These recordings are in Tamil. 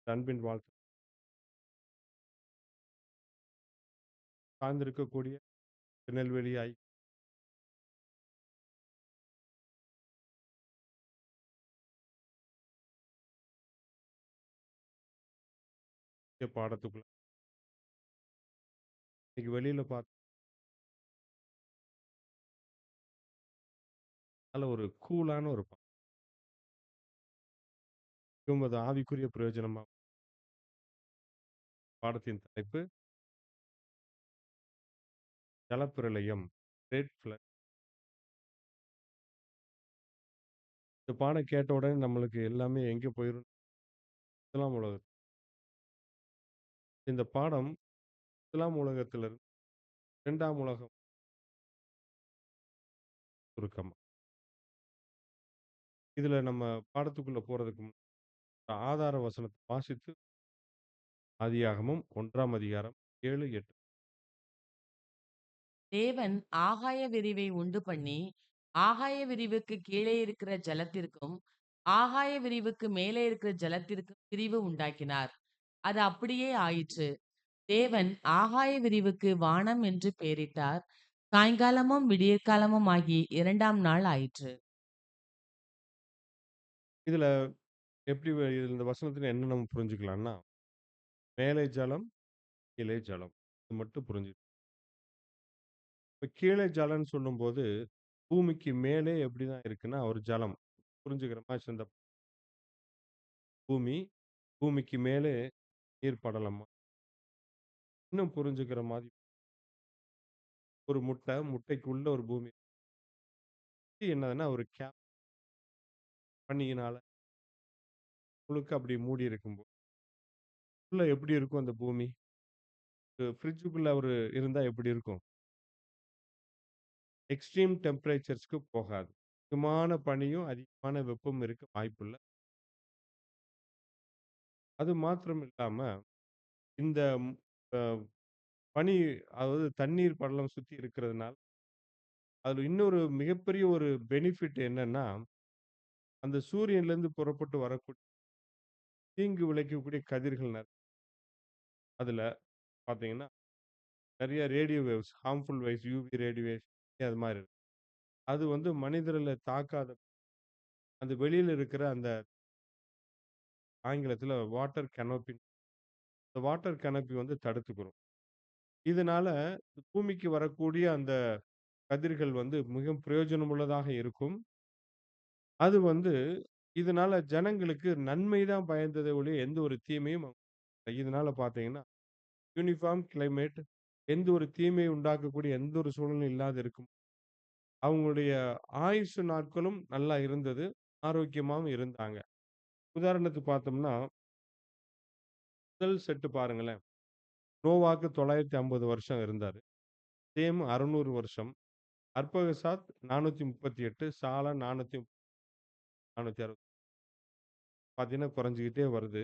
அன்பின் வாழ்த்து சார்ந்திருக்கக்கூடிய திருநெல்வேலி ஐக்கிய பாடத்துக்குள்ள இன்னைக்கு வெளியில பார்த்தால ஒரு கூலான ஒரு அது ஆவிக்குரிய பிரயோஜனமா பாடத்தின் தலைப்பு ஜலப்பிரளயம் கிரேட் ஃப்ளட். இந்த பாடம் கேட்ட உடனே நம்மளுக்கு எல்லாமே எங்க போயிரும்? இஸ்லாம் உலகம். இந்த பாடம் இஸ்லாம் உலகத்திலிருந்து 2ஆம் உலகம் சுருக்கம். இதுல நம்ம பாடத்துக்குள்ள போறதுக்கு ஆதார வசனத்தை வாசித்து ஆதியாகமம் 1ஆம் அதிகாரம் 7, 8. தேவன் ஆகாய விரிவை உண்டு பண்ணி, ஆகாய விரிவுக்கு கீழே இருக்கிற ஜலத்திற்கும், ஆகாய விரிவுக்கு மேலே இருக்கிற ஜலத்திற்கும் பிரிவு உண்டாக்கினார். அது அப்படியே ஆயிற்று. தேவன் ஆகாய விரிவுக்கு வானம் என்று பெயரிட்டார். சாயங்காலமும் விடியற்காலமும் ஆகி 2ஆம் நாள் ஆயிற்று. இதுல எப்படி இந்த வசனத்துல என்ன நம்ம புரிஞ்சுக்கலாம்னா, மேலே ஜலம், கீழே ஜலம். இது மட்டும் புரிஞ்சுக்கலாம். இப்ப கீழே ஜலம்ன்னு சொல்லும்போது, பூமிக்கு மேலே எப்படிதான் இருக்குன்னா, ஒரு ஜலம். புரிஞ்சுக்கிற மாரி இந்த பூமி, பூமிக்கு மேலே நீர் படலமா, இன்னும் புரிஞ்சுக்கிற மாரி ஒரு முட்டை, முட்டைக்குள்ள ஒரு பூமி. இது என்னதுன்னா, ஒரு பனியினால முழுக்க அப்படி மூடி இருக்கும்போது, உள்ள எப்படி இருக்கும் அந்த பூமி? ஃப்ரிட்ஜுக்குள்ள ஒரு இருந்தா எப்படி இருக்கும்? எக்ஸ்ட்ரீம் டெம்பரேச்சர்ஸ்க்கு போகாது. அதிகமான பனியும், அதிகமான வெப்பமும் இருக்க வாய்ப்பில்ல. அது மாத்திரம் இல்லாம, இந்த அ பனி அதாவது தண்ணீர் படலம் சுத்தி இருக்கிறதுனால, அதுல இன்னொரு மிகப்பெரிய ஒரு பெனிஃபிட் என்னன்னா, அந்த சூரியன்லேருந்து புறப்பட்டு வரக்கூடிய தீங்கு விளைவிக்கக்கூடிய கதிர்கள் அதுல பார்த்தீங்கன்னா, நெறைய radio waves, harmful waves, UV radiation அது மாரி இருக்கு. அது வந்து மனிதர்கள தாக்காத அந்த வெளியில இருக்கிற அந்த ஆங்கிலத்தில வாட்டர் கேனோப்பி அந்த வாட்டர் கேனோப்பி வந்து தடுத்துக்கிறோம். இதனால பூமிக்கு வரக்கூடிய அந்த கதிர்கள் வந்து மிகவும் பிரயோஜனமுள்ளதாக இருக்கும். அது வந்து இதனால ஜனங்களுக்கு நன்மை தான் பயந்ததே ஒழிய எந்த ஒரு தீமையும் இதனால பார்த்தீங்கன்னா, யூனிஃபார்ம் கிளைமேட் எந்த ஒரு தீமையை உண்டாக்கக்கூடிய எந்த ஒரு சூழ்நிலையும் இல்லாத இருக்கும். அவங்களுடைய ஆயுசு நாட்களும் நல்லா இருந்தது. ஆரோக்கியமாவும் இருந்தாங்க. உதாரணத்துக்கு பார்த்தோம்னா, முதல் செட் பாருங்களேன். நோவாக்கு 950 வருஷம் இருந்தாரு. சேம் 600 வருஷம். அர்பகசாத் 438, சாலா 460 பார்த்தீங்கன்னா குறைஞ்சுகிட்டே வருது.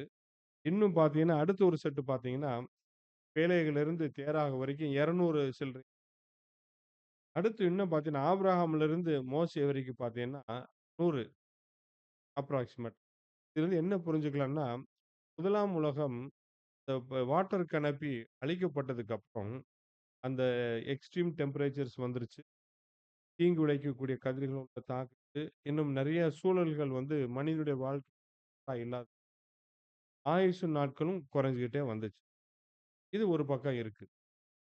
இன்னும் பார்த்தீங்கன்னா, அடுத்த ஒரு செட் பார்த்தீங்கன்னா, பேலேகிலிருந்து தேராக வரைக்கும் 200 சில்றை. அடுத்து இன்னும் பார்த்தீங்கன்னா, ஆபிரகாம்லிருந்து மோசே வரைக்கும் பார்த்தீங்கன்னா, 100 அப்ராக்ஸிமேட். இதுலருந்து என்ன புரிஞ்சுக்கலாம்னா, முதலாம் உலகம் இந்த வாட்டர் கேனப்பி அழிக்கப்பட்டதுக்கு அப்புறம், அந்த எக்ஸ்ட்ரீம் டெம்பரேச்சர்ஸ் வந்துருச்சு. தீங்கு விளைவிக்கக்கூடிய கதிர்களோட தாக்கத்து, இன்னும் நெறைய சூழல்கள் வந்து மனிதனுடைய வாழ்க்கை இல்லாத ஆயுசு நாட்களும் குறைஞ்சுகிட்டே வந்துச்சு. இது ஒரு பக்கம் இருக்கு.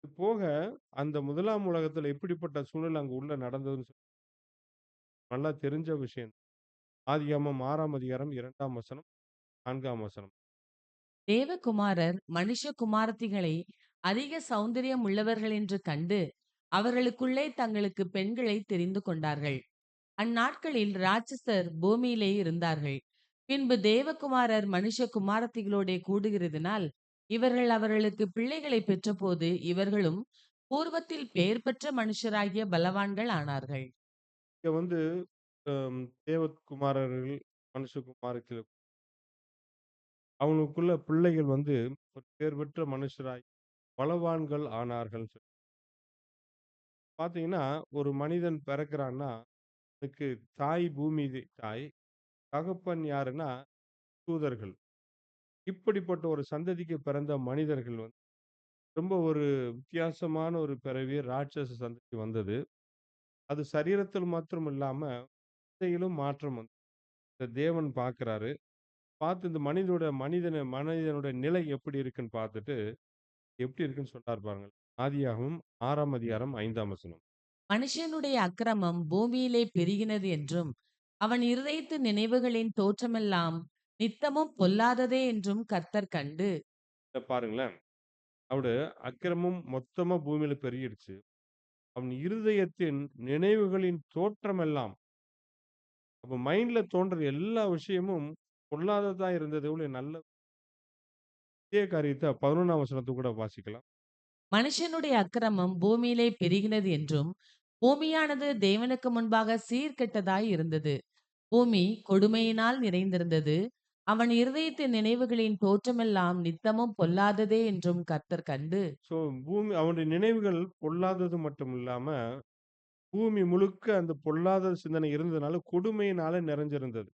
இது போக அந்த முதலாம் உலகத்துல எப்படிப்பட்ட சூழல் அங்க உள்ள நடந்ததுன்னு நல்லா தெரிஞ்ச விஷயம். ஆதியாகமம் 6ஆம் அதிகாரம் 2ஆம் வசனம், 4ஆம் வசனம். தேவகுமாரர் மனுஷ குமாரத்திகளை அதிக சௌந்தரியம் உள்ளவர்கள் என்று கண்டு, அவர்களுக்குள்ளே தங்களுக்கு பெண்களை தெரிந்து கொண்டார்கள். அந்நாட்களில் ராட்சசர் பூமியிலே இருந்தார்கள். பின்பு தேவகுமாரர் மனுஷ குமாரத்திகளோடே கூடுகிறதினால், இவர்கள் அவர்களுக்கு பிள்ளைகளை பெற்றபோது, இவர்களும் பூர்வத்தில் பெயர் பெற்ற மனுஷராகிய பலவான்கள் ஆனார்கள். இங்க வந்து தேவகுமாரர்கள், மனுஷகுமாரத்தில அவங்களுக்குள்ள பிள்ளைகள் வந்து ஒரு பேர் பெற்ற மனுஷராய் பலவான்கள் ஆனார்கள் பார்த்தீங்கன்னா, ஒரு மனிதன் பிறக்கிறான்னா, அதுக்கு தாய் பூமி தாய். தகப்பன் யாருன்னா, தூதர்கள். இப்படிப்பட்ட ஒரு சந்ததிக்கு பிறந்த மனிதர்கள் வந்து ரொம்ப ஒரு வித்தியாசமான ஒரு பிறவி ராட்சச சந்ததி வந்தது. அது சரீரத்தில் மாத்திரம் இல்லாம, வார்த்தையிலும் மாற்றம் வந்தது. இத தேவன் பார்க்கிறாரு. பார்த்து இந்த மனிதனுடைய நிலை எப்படி இருக்குன்னு பார்த்துட்டு, எப்படி இருக்குன்னு சொல்றாரு பாருங்க. ஆதியாகமம் 6ஆம் அதிகாரம் 5ஆம் வசனம். மனுஷனுடைய அக்கிரமம் பூமியிலே பெருகினது என்றும், அவன் இருதயத்து நினைவுகளின் தோற்றமெல்லாம் நித்தமும் பொல்லாததே என்றும் கர்த்தர் கண்டு, இத பாருங்களேன். அவனுடைய அக்கிரமம் மொத்தமா பூமியில பெருகிடுச்சு. அவன் இருதயத்தின் நினைவுகளின் தோற்றமெல்லாம் அப்ப மைண்ட்ல தோன்ற எல்லா விஷயமும் பொல்லாததா இருந்தது ஒழிய நல்ல இதே காரியத்த 11ஆம் வசனத்த கூட வாசிக்கலாம். மனுஷனுடைய அக்கிரமம் பூமியிலே பெருகினது என்றும், பூமியானது தேவனுக்கு முன்பாக சீர்கெட்டதாய் இருந்தது. பூமி கொடுமையினால் நிறைந்திருந்தது. அவன் இருதயத்தின் நினைவுகளின் தோற்றமெல்லாம் நித்தமும் பொல்லாததே என்றும் கர்த்தர் கண்டு, ஸோ அவனுடைய நினைவுகள் பொல்லாதது மட்டும் இல்லாம, பூமி முழுக்க அந்த பொல்லாத சிந்தனை இருந்ததுனால, கொடுமையினால நிறைஞ்சிருந்தது.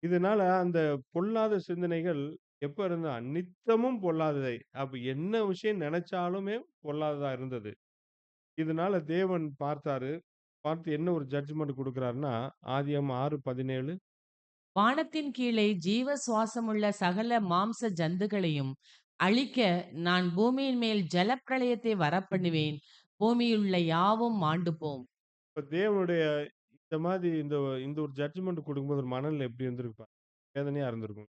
இதனால அந்த பொல்லாத சிந்தனைகள் எப்ப இருந்தா, நித்தமும் பொல்லாததை. அப்ப என்ன விஷயம் நெனச்சாலுமே பொல்லாததா இருந்தது. இதனால தேவன் பார்த்தாரு. பார்த்து என்ன ஒரு ஜட்ஜ்மென்ட் குடுக்குறாருன்னா, ஆதியாகமம் 6:17 வானத்தின் கீழே ஜீவ சுவாசமுள்ள சகல மாம்ச ஜந்துக்களையும் அழிக்க நான் பூமியின் மேல் ஜலப்பிரளயத்தை வரப்பண்ணுவேன். பூமியிலுள்ள யாவும் மாண்டு போம். இப்ப தேவனுடைய இந்த மாதிரி இந்த ஒரு ஜட்ஜ்மென்ட் குடுக்கும்போது ஒரு மனநிலை எப்படி இருந்திருக்கு பாருங்க. வேதனையா இருந்திருக்கும்.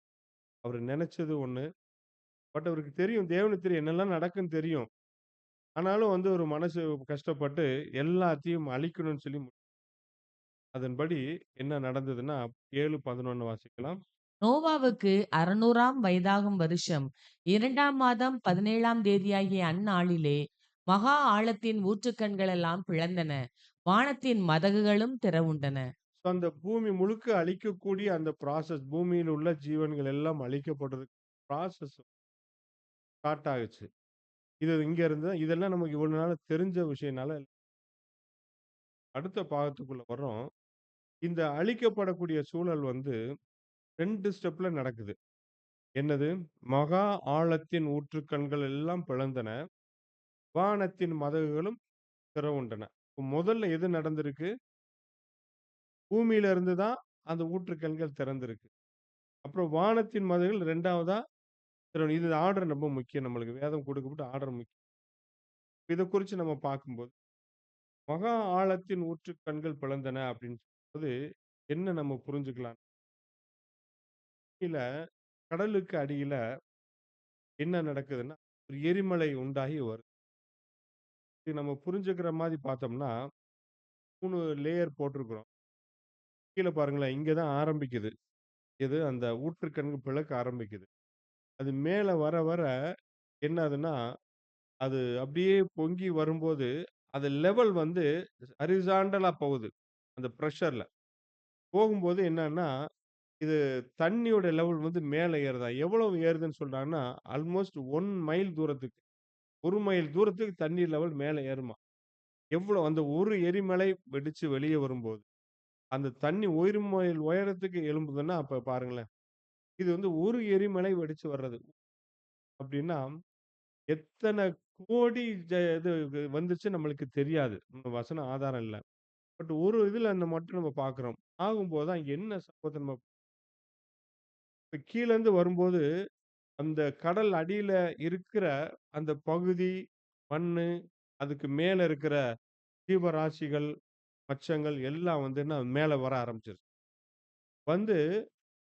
அவரு நெனச்சது ஒண்ணு. பட் அவருக்கு தெரியும். தேவனுக்கு தெரியும். என்னெல்லாம் நடக்குன்னு தெரியும். ஆனாலும் வந்து ஒரு மனசு கஷ்டப்பட்டு எல்லாத்தையும் அழிக்கணும்னு சொல்லி அதன்படி என்ன நடந்ததுன்னா 7:11 வாசிக்கலாம். நோவாவுக்கு 600ஆம் வயதாகும் வருஷம் 2ஆம் மாதம் 17ஆம் தேதியாகிய அந்நாளிலே மகா ஆழத்தின் ஊற்றுக்கண்களெல்லாம் பிளந்தன. வானத்தின் மதகுகளும் திறவுண்டன. ஸோ அந்த பூமி முழுக்க அழிக்கக்கூடிய அந்த ப்ராசஸ் பூமியில் உள்ள ஜீவன்கள் எல்லாம் அழிக்கப்படுறதுக்கு ப்ராசஸ் ஸ்டார்ட் ஆகுச்சு. இது இங்க இருந்து இதெல்லாம் நமக்கு இவ்வளவு நாள் தெரிஞ்ச விஷயம்னால அடுத்த பாகத்துக்குள்ள வர்றோம். இந்த அழிக்கப்படக்கூடிய சூழல் வந்து 2 ஸ்டெப்ல நடக்குது. என்னது? மகா ஆழத்தின் ஊற்றுக்கண்கள் எல்லாம் பிளந்தன. வானத்தின் மதகுகளும் திறவுண்டன. இப்ப முதல்ல எது நடந்திருக்கு? பூமியில இருந்து தான் அந்த ஊற்றுக்கண்கள் திறந்திருக்கு. அப்புறம் வானத்தின் மதகுகள் 2வதா திறவு இது ஆர்டர் ரொம்ப முக்கியம் நம்மளுக்கு. வேதம் கொடுக்கப்பட்ட ஆர்டர் முக்கியம். இத குறிச்சு நம்ம பார்க்கும்போது, மகா ஆழத்தின் ஊற்றுக்கண்கள் பிளந்தன அப்படின்னு சொல்லும்போது, என்ன நம்ம புரிஞ்சுக்கலாம்? கீழ கடலுக்கு அடியில என்ன நடக்குதுன்னா, ஒரு எரிமலை உண்டாகி வருது. இது நம்ம புரிஞ்சுக்கிற மாரி பார்த்தோம்னா, 3 லேயர் போட்டிருக்கிறோம். கீழ பாருங்களேன், இங்க தான் ஆரம்பிக்குது. எது? அந்த ஊற்றுக்கண்கள் பிளக்க ஆரம்பிக்குது. அது மேல வர வர என்ன ஆகுதுன்னா, அது அப்படியே பொங்கி வரும்போது, அது லெவல் வந்து ஹரிசாண்டலா போகுது. அந்த பிரஷர்ல. போகும்போது என்னன்னா, இது தண்ணியோட லெவல் வந்து மேல ஏறுதாம். எவ்வளவு ஏறுதுன்னு சொல்றாங்கன்னா, ஆல்மோஸ்ட் 1 மைல் தூரத்துக்கு. 1 மைல் தூரத்துக்கு தண்ணீர் லெவல் மேல ஏறுமாம். எவ்வளோ அந்த ஒரு எரிமலை வெடிச்சு வெளிய வரும்போது, அந்த தண்ணி 1 மைல் உயரத்துக்கு எழும்புதுன்னா, அப்ப பாருங்களேன். இது வந்து ஒரு எரிமலை வெடிச்சு வர்றது. அப்டின்னா, எத்தன கோடி இது வந்துச்சு நம்மளுக்கு தெரியாது. வசன ஆதாரம் இல்ல. பட் ஒரு இதுல அந்த மட்டும் நம்ம பார்க்குறோம். ஆகும்போது தான் என்ன சம்பவத்த நம்ம இப்ப கீழருந்து வரும்போது, அந்த கடல் அடியில இருக்கிற அந்த பகுதி, மண்ணு, அதுக்கு மேல இருக்கிற ஜீவராசிகள், மச்சங்கள் எல்லாம் வந்து என்ன மேல வர ஆரம்பிச்சுருச்சு. வந்து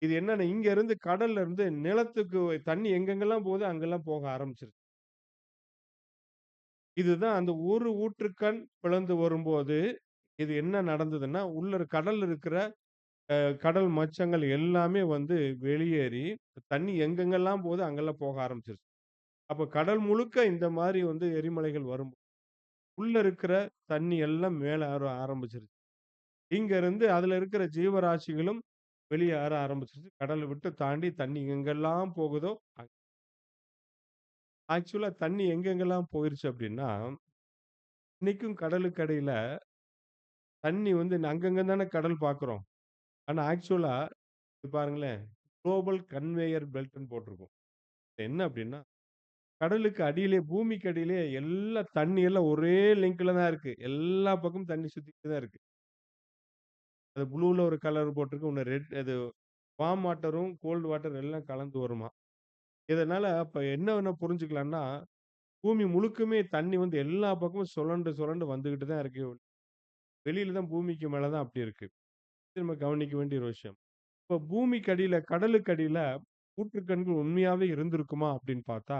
இது என்னன்னா, இங்க இருந்து கடல்ல இருந்து நிலத்துக்கு தண்ணி எங்கெங்கெல்லாம் போகுதோ, அங்கெல்லாம் போக ஆரம்பிச்சுருச்சு. இதுதான் அந்த ஒரு ஊற்றுக்கண் பிளந்து வரும்போது, இது என்ன நடந்ததுன்னா, உள்ள கடல்ல இருக்கிற கடல் மச்சங்கள் எல்லாமே வந்து வெளியேறி, தண்ணி எங்கெங்கெல்லாம் போகுதோ அங்கெல்லாம் போக ஆரம்பிச்சுருச்சு. அப்ப கடல் முழுக்க இந்த மாரி வந்து எரிமலைகள் வரும். உள்ள இருக்கிற தண்ணி எல்லாம் மேல ஏற ஆரம்பிச்சுருச்சு. இங்க இருந்து அதுல இருக்கிற ஜீவராசிகளும் வெளிய ஏற ஆரம்பிச்சுருச்சு. கடல விட்டு தாண்டி தண்ணி எங்கெல்லாம் போகுதோ, ஆக்சுவலா தண்ணி எங்கெங்கெல்லாம் போயிருச்சு அப்டின்னா, இன்னைக்கும் கடலுக்கு அடியில தண்ணி வந்து அங்கங்க தானே கடல் பார்க்குறோம். ஆனா ஆக்சுவலா இது பாருங்களேன், குளோபல் கன்வேயர் பெல்ட்ன்னு போட்டிருக்கும். என்ன அப்டின்னா, கடலுக்கு அடியிலே, பூமிக்கு அடியிலே எல்லா தண்ணி எல்லாம் ஒரே லிங்க்ல தான் இருக்கு. எல்லா பக்கமும் தண்ணி சுத்திக்கிட்டு தான் இருக்கு. அது ப்ளூல ஒரு கலர் போட்டிருக்கு. ஒண்ணு ரெட் அது வார்ம் வாட்டரும், கோல்ட் வாட்டர் எல்லாம் கலந்து வருமாம். இதனால அப்ப என்ன புரிஞ்சுக்கலாம்னா, பூமி முழுக்குமே தண்ணி வந்து எல்லா பக்கமும் சுழண்டு, சுழண்டு வந்துகிட்டு தான் இருக்கு. வெளியில தான் பூமிக்கு மேல தான் அப்டி இருக்கு. இது நம்ம கவனிக்க வேண்டிய ஒரு விஷயம். இப்ப பூமிக்கு அடியில, கடலுக்கு அடியில ஊற்றுக்கண்கள் உண்மையாவே இருந்திருக்குமா அப்படின்னு பார்த்தா,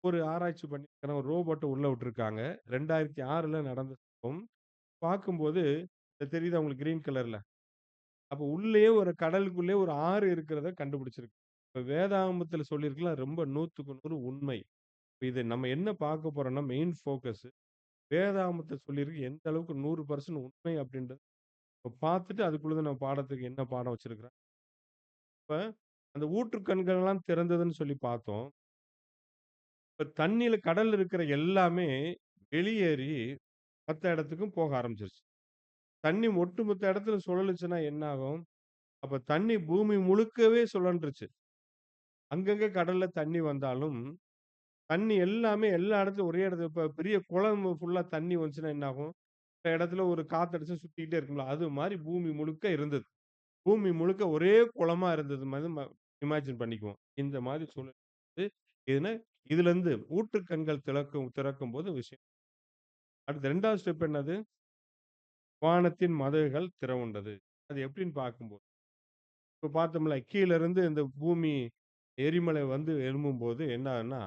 ஒரு ஆராய்ச்சி பண்ணி ஒரு ரோபோட்ட உள்ள விட்டுருக்காங்க. 2006ல நடந்த சம்பவம். பார்க்கும்போது இது தெரியுதா உங்களுக்கு கிரீன் கலர்ல? அப்ப உள்ளேயே ஒரு கடலுக்குள்ளேயே ஒரு ஆறு இருக்கிறத கண்டுபிடிச்சிருக்கு. இப்ப வேதாகமத்துல சொல்லியிருக்கலாம் ரொம்ப 100க்கு 100 உண்மை. இப்ப இது நம்ம என்ன பார்க்க போறோம்னா, மெயின் ஃபோக்கஸ் வேதாகமத்துல சொல்லியிருக்கு எந்த அளவுக்கு 100% உண்மை அப்படின்றது இப்ப பார்த்துட்டு அதுக்குள்ள நம்ம பாடத்துக்கு என்ன பாடம் வச்சிருக்கிறோம். இப்ப அந்த ஊற்றுக்கண்கள்லாம் திறந்ததுன்னு சொல்லி பார்த்தோம். இப்ப தண்ணீல கடல்ல இருக்கிற எல்லாமே வெளியேறி மத்த இடத்துக்கும் போக ஆரம்பிச்சுருச்சு. தண்ணி ஒட்டுமொத்த இடத்துல சுழலுச்சுன்னா என்ன ஆகும்? அப்ப தண்ணி பூமி முழுக்கவே சுழன்றுச்சு. அங்கங்க கடல்ல தண்ணி வந்தாலும், தண்ணி எல்லாமே எல்லா இடத்துலயும் ஒரே இடத்துல இப்ப பெரிய குளம் ஃபுல்லா தண்ணி வந்துச்சுன்னா என்ன ஆகும்? இந்த இடத்துல ஒரு காத்தடிச்சா சுத்திக்கிட்டே இருக்கும்ல. அது மாரி பூமி முழுக்க இருந்தது. பூமி முழுக்க ஒரே குளமா இருந்தது மாரி இமேஜின் பண்ணிக்குவோம். இந்த மாரி சூழல் வந்து இதுனா இதுலருந்து ஊற்றுக்கண்கள் திறக்கும்போது விஷயம். அடுத்து 2வது ஸ்டெப் என்னது? வானத்தின் மதகுகள் திறவுண்டது. அது எப்படின்னு பார்க்கும்போது, இப்ப பார்த்தோம்ல கீழ இருந்து இந்த பூமி எரிமலை வந்து எழும்பும்போது என்ன ஆகும்னா,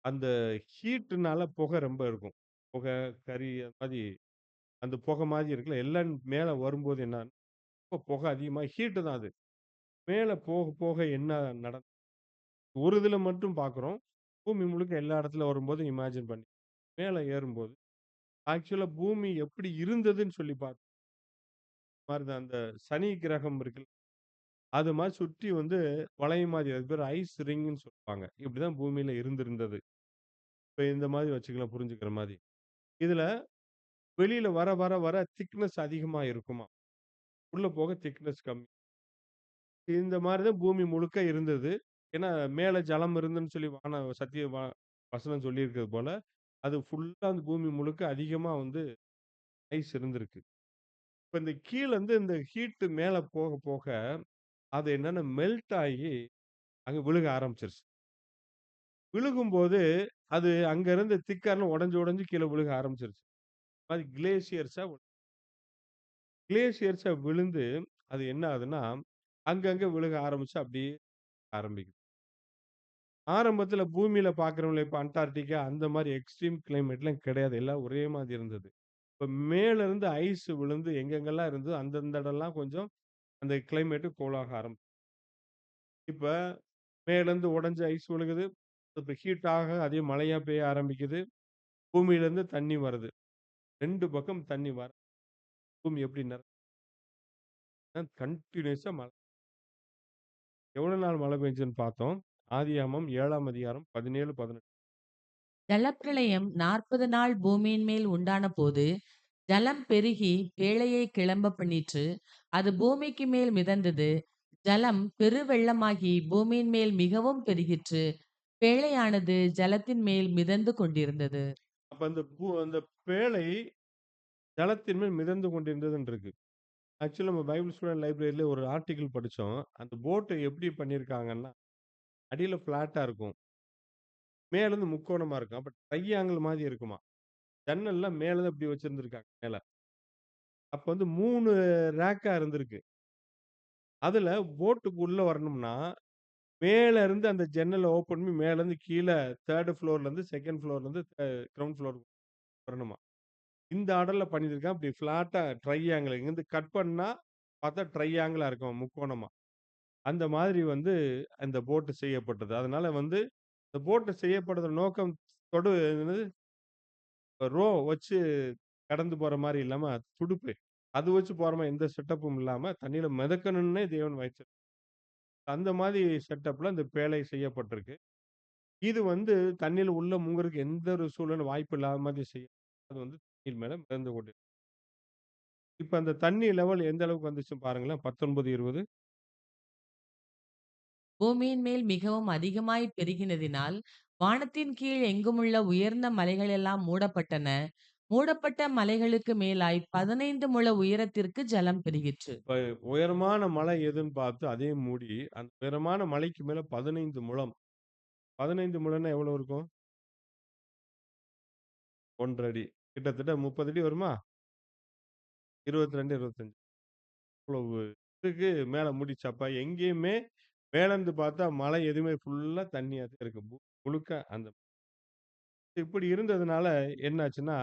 அந்த ஹீட்டுனால புகை ரொம்ப இருக்கும். புகை, கரி அது மாரி அந்த புகை மாரி இருக்குல்ல, எல்லாம் மேல வரும்போது என்ன ஆகும்னா, ரொம்ப புகை அதிகமா ஹீட்டு தான் அது. மேல போக போக என்ன ஒரு இதுல மட்டும் பார்க்குறோம். பூமி முழுக்க எல்லா இடத்துல வரும்போது இமேஜின் பண்ணி. மேல ஏறும்போது, ஆக்சுவலா பூமி எப்படி இருந்ததுன்னு சொல்லி மாரி தான் அந்த சனி கிரகம் இருக்குல்ல, அது மாரி சுற்றி வந்து வளையம் மாரி அது பேரு ஐஸ் ரிங்ன்னு சொல்லுவாங்க. இப்படிதான் பூமியில இருந்திருந்தது. இப்ப இந்த மாரி வச்சுக்கலாம் புரிஞ்சுக்கிற மாரி. இதுல வெளியில வர வர வர திக்னெஸ் அதிகமா இருக்குமாம். உள்ள போக திக்னெஸ் கம்மி. இந்த மாரி தான் பூமி முழுக்க இருந்தது. ஏன்னா மேல ஜலம் இருந்துன்னு சொல்லி வசனம் சொல்லியிருக்கிறது போல, அது ஃபுல்லா அந்த பூமி முழுக்க அதிகமா வந்து ஐஸ் இருந்திருக்கு. இப்ப இந்த கீழ இருந்து இந்த ஹீட் மேல போக போக, அது என்னன்னா மெல்ட் ஆகி அங்க விழுக ஆரம்பிச்சுருச்சு. விழுகும்போது, அது அங்க இருந்து திக்கான உடைஞ்சு, உடைஞ்சு கீழ விழுக ஆரம்பிச்சுருச்சு. அது கிளேசியர்ஸா விழுந்து, அது என்ன ஆகுதுன்னா, அங்கங்க விழுக ஆரம்பிச்சு அப்படியே ஆரம்பிக்குது. ஆரம்பத்தில பூமியில பார்க்கிறோம்ல, இப்ப அண்டார்டிகா அந்த மாரி எக்ஸ்ட்ரீம் கிளைமேட்லாம் கிடையாது. எல்லாம் ஒரே மாதிரி இருந்தது. இப்ப மேல இருந்து ஐஸ் விழுந்து எங்கெங்கெல்லாம் இருந்ததோ, அந்தந்த இடம்லாம் கொஞ்சம் அந்த கிளைமேட் கூல் ஆக இப்ப மேலருந்து உடைஞ்ச ஐஸ் விழுகுது. இப்ப ஹீட் ஆக அதே மழையா பெய்ய ஆரம்பிக்குது. பூமியிலருந்து தண்ணி வருது. 2 பக்கம் தண்ணி பூமி எப்படி கன்டினியூஸா எவ்வளவு நாள் மழை பெஞ்சதுன்னு பார்த்தோம். ஆதியாகமம் 7ஆம் அதிகாரம் 17, 18. ஜலப்பிரளயம் 40 நாள் பூமியின் மேல் உண்டானபோது, ஜலம் பெருகி பேழையைக் கிளம்ப பண்ணிற்று. அது பூமிக்கு மேல் மிதந்தது. ஜலம் பெருவெள்ளமாகி பூமியின் மேல் மிகவும் பெருகிற்று. பேழையானது ஜலத்தின் மேல் மிதந்து கொண்டிருந்தது. அப்ப அந்த பேழை ஜலத்தின் மேல் மிதந்து கொண்டிருந்ததுன்னு இருக்கு. ஆக்சுவலா நம்ம பைபிள் ஸ்டூடண்ட் லைப்ரரியில ஒரு ஆர்டிகிள் படிச்சோம். அந்த போட்ட எப்படி பண்ணியிருக்காங்கன்னா, அடியில ஃப்ளாட்டா இருக்கும். மேலருந்து முக்கோணமா இருக்கும். அப்ப ட்ரையாங்கிள் மாரி இருக்குமாம். ஜன்னல்லாம் மேல தான் இப்படி வச்சிருந்திருக்காங்க மேல. அப்ப வந்து 3 ரேக்கா இருந்திருக்கு. அதுல போட்டுக்கு உள்ள வரணும்னா, மேல இருந்து அந்த ஜன்னல ஓப்பன் பண்ணி மேலருந்து கீழ 3 ஃப்ளோர்லருந்து 2ண்ட் ஃப்ளோர்லருந்து கிரவுண்ட் ஃப்ளோர் வரணுமா. இந்த ஆர்டர்ல பண்ணியிருக்கான். இப்படி ஃப்ளாட்டா ட்ரையாங்கிள் இங்கருந்து கட் பண்ணா பார்த்தா ட்ரையாங்கிளா இருக்கும் முக்கோணமா. அந்த மாதிரி வந்து அந்த போட் செய்யப்பட்டது. அதனால வந்து இந்த போட் செய்யப்படுற நோக்கம் என்னது வச்சு கடந்து போற மாரி இல்லாம துடுப்பு. அது வச்சு போற மாரி எந்த செட்டப்பும் இல்லாம தண்ணீல மிதக்கணும்னே தேவன் அந்த மாரி செட்டப்ல இந்த பேழை செய்யப்பட்டிருக்கு. இது வந்து தண்ணீல உள்ள முங்குறதுக்கு எந்த ஒரு சூழலும் வாய்ப்பு இல்லாத மாதிரி அது வந்து தண்ணீர் மேல மிதந்து கொண்டு இப்ப அந்த தண்ணி லெவல் எந்த அளவுக்கு வந்துச்சுன்னு பாருங்களேன். 19, 20 பூமியின் மேல் மிகவும் அதிகமாய் பெருகினதினால், வானத்தின் கீழ் எங்குமுள்ள உயர்ந்த மலைகளெல்லாம் மூடப்பட்டன. மூடப்பட்ட மலைகளுக்கு மேலாய் 15 முழ உயரத்திற்கு ஜலம் பெருகிற்று. இப்ப உயரமான மலை எதுன்னு பார்த்து அதையும் மூடி, அந்த உயரமான மலைக்கு மேல 15 முழம். 15 முழம்னா எவ்வளவு இருக்கும்? 1 அடி. கிட்டத்தட்ட 30 அடி வருமா? 22, 25 அவ்வளவு இதுக்கு மேல மூடிருச்சு. அப்ப எங்கேயுமே மேலருந்து பார்த்தா மலை எதுவுமே ஃபுல்லா தண்ணியா தான் இருக்கு. முழுக்க அந்த இப்படி இருந்ததுனால என்னாச்சுன்னா,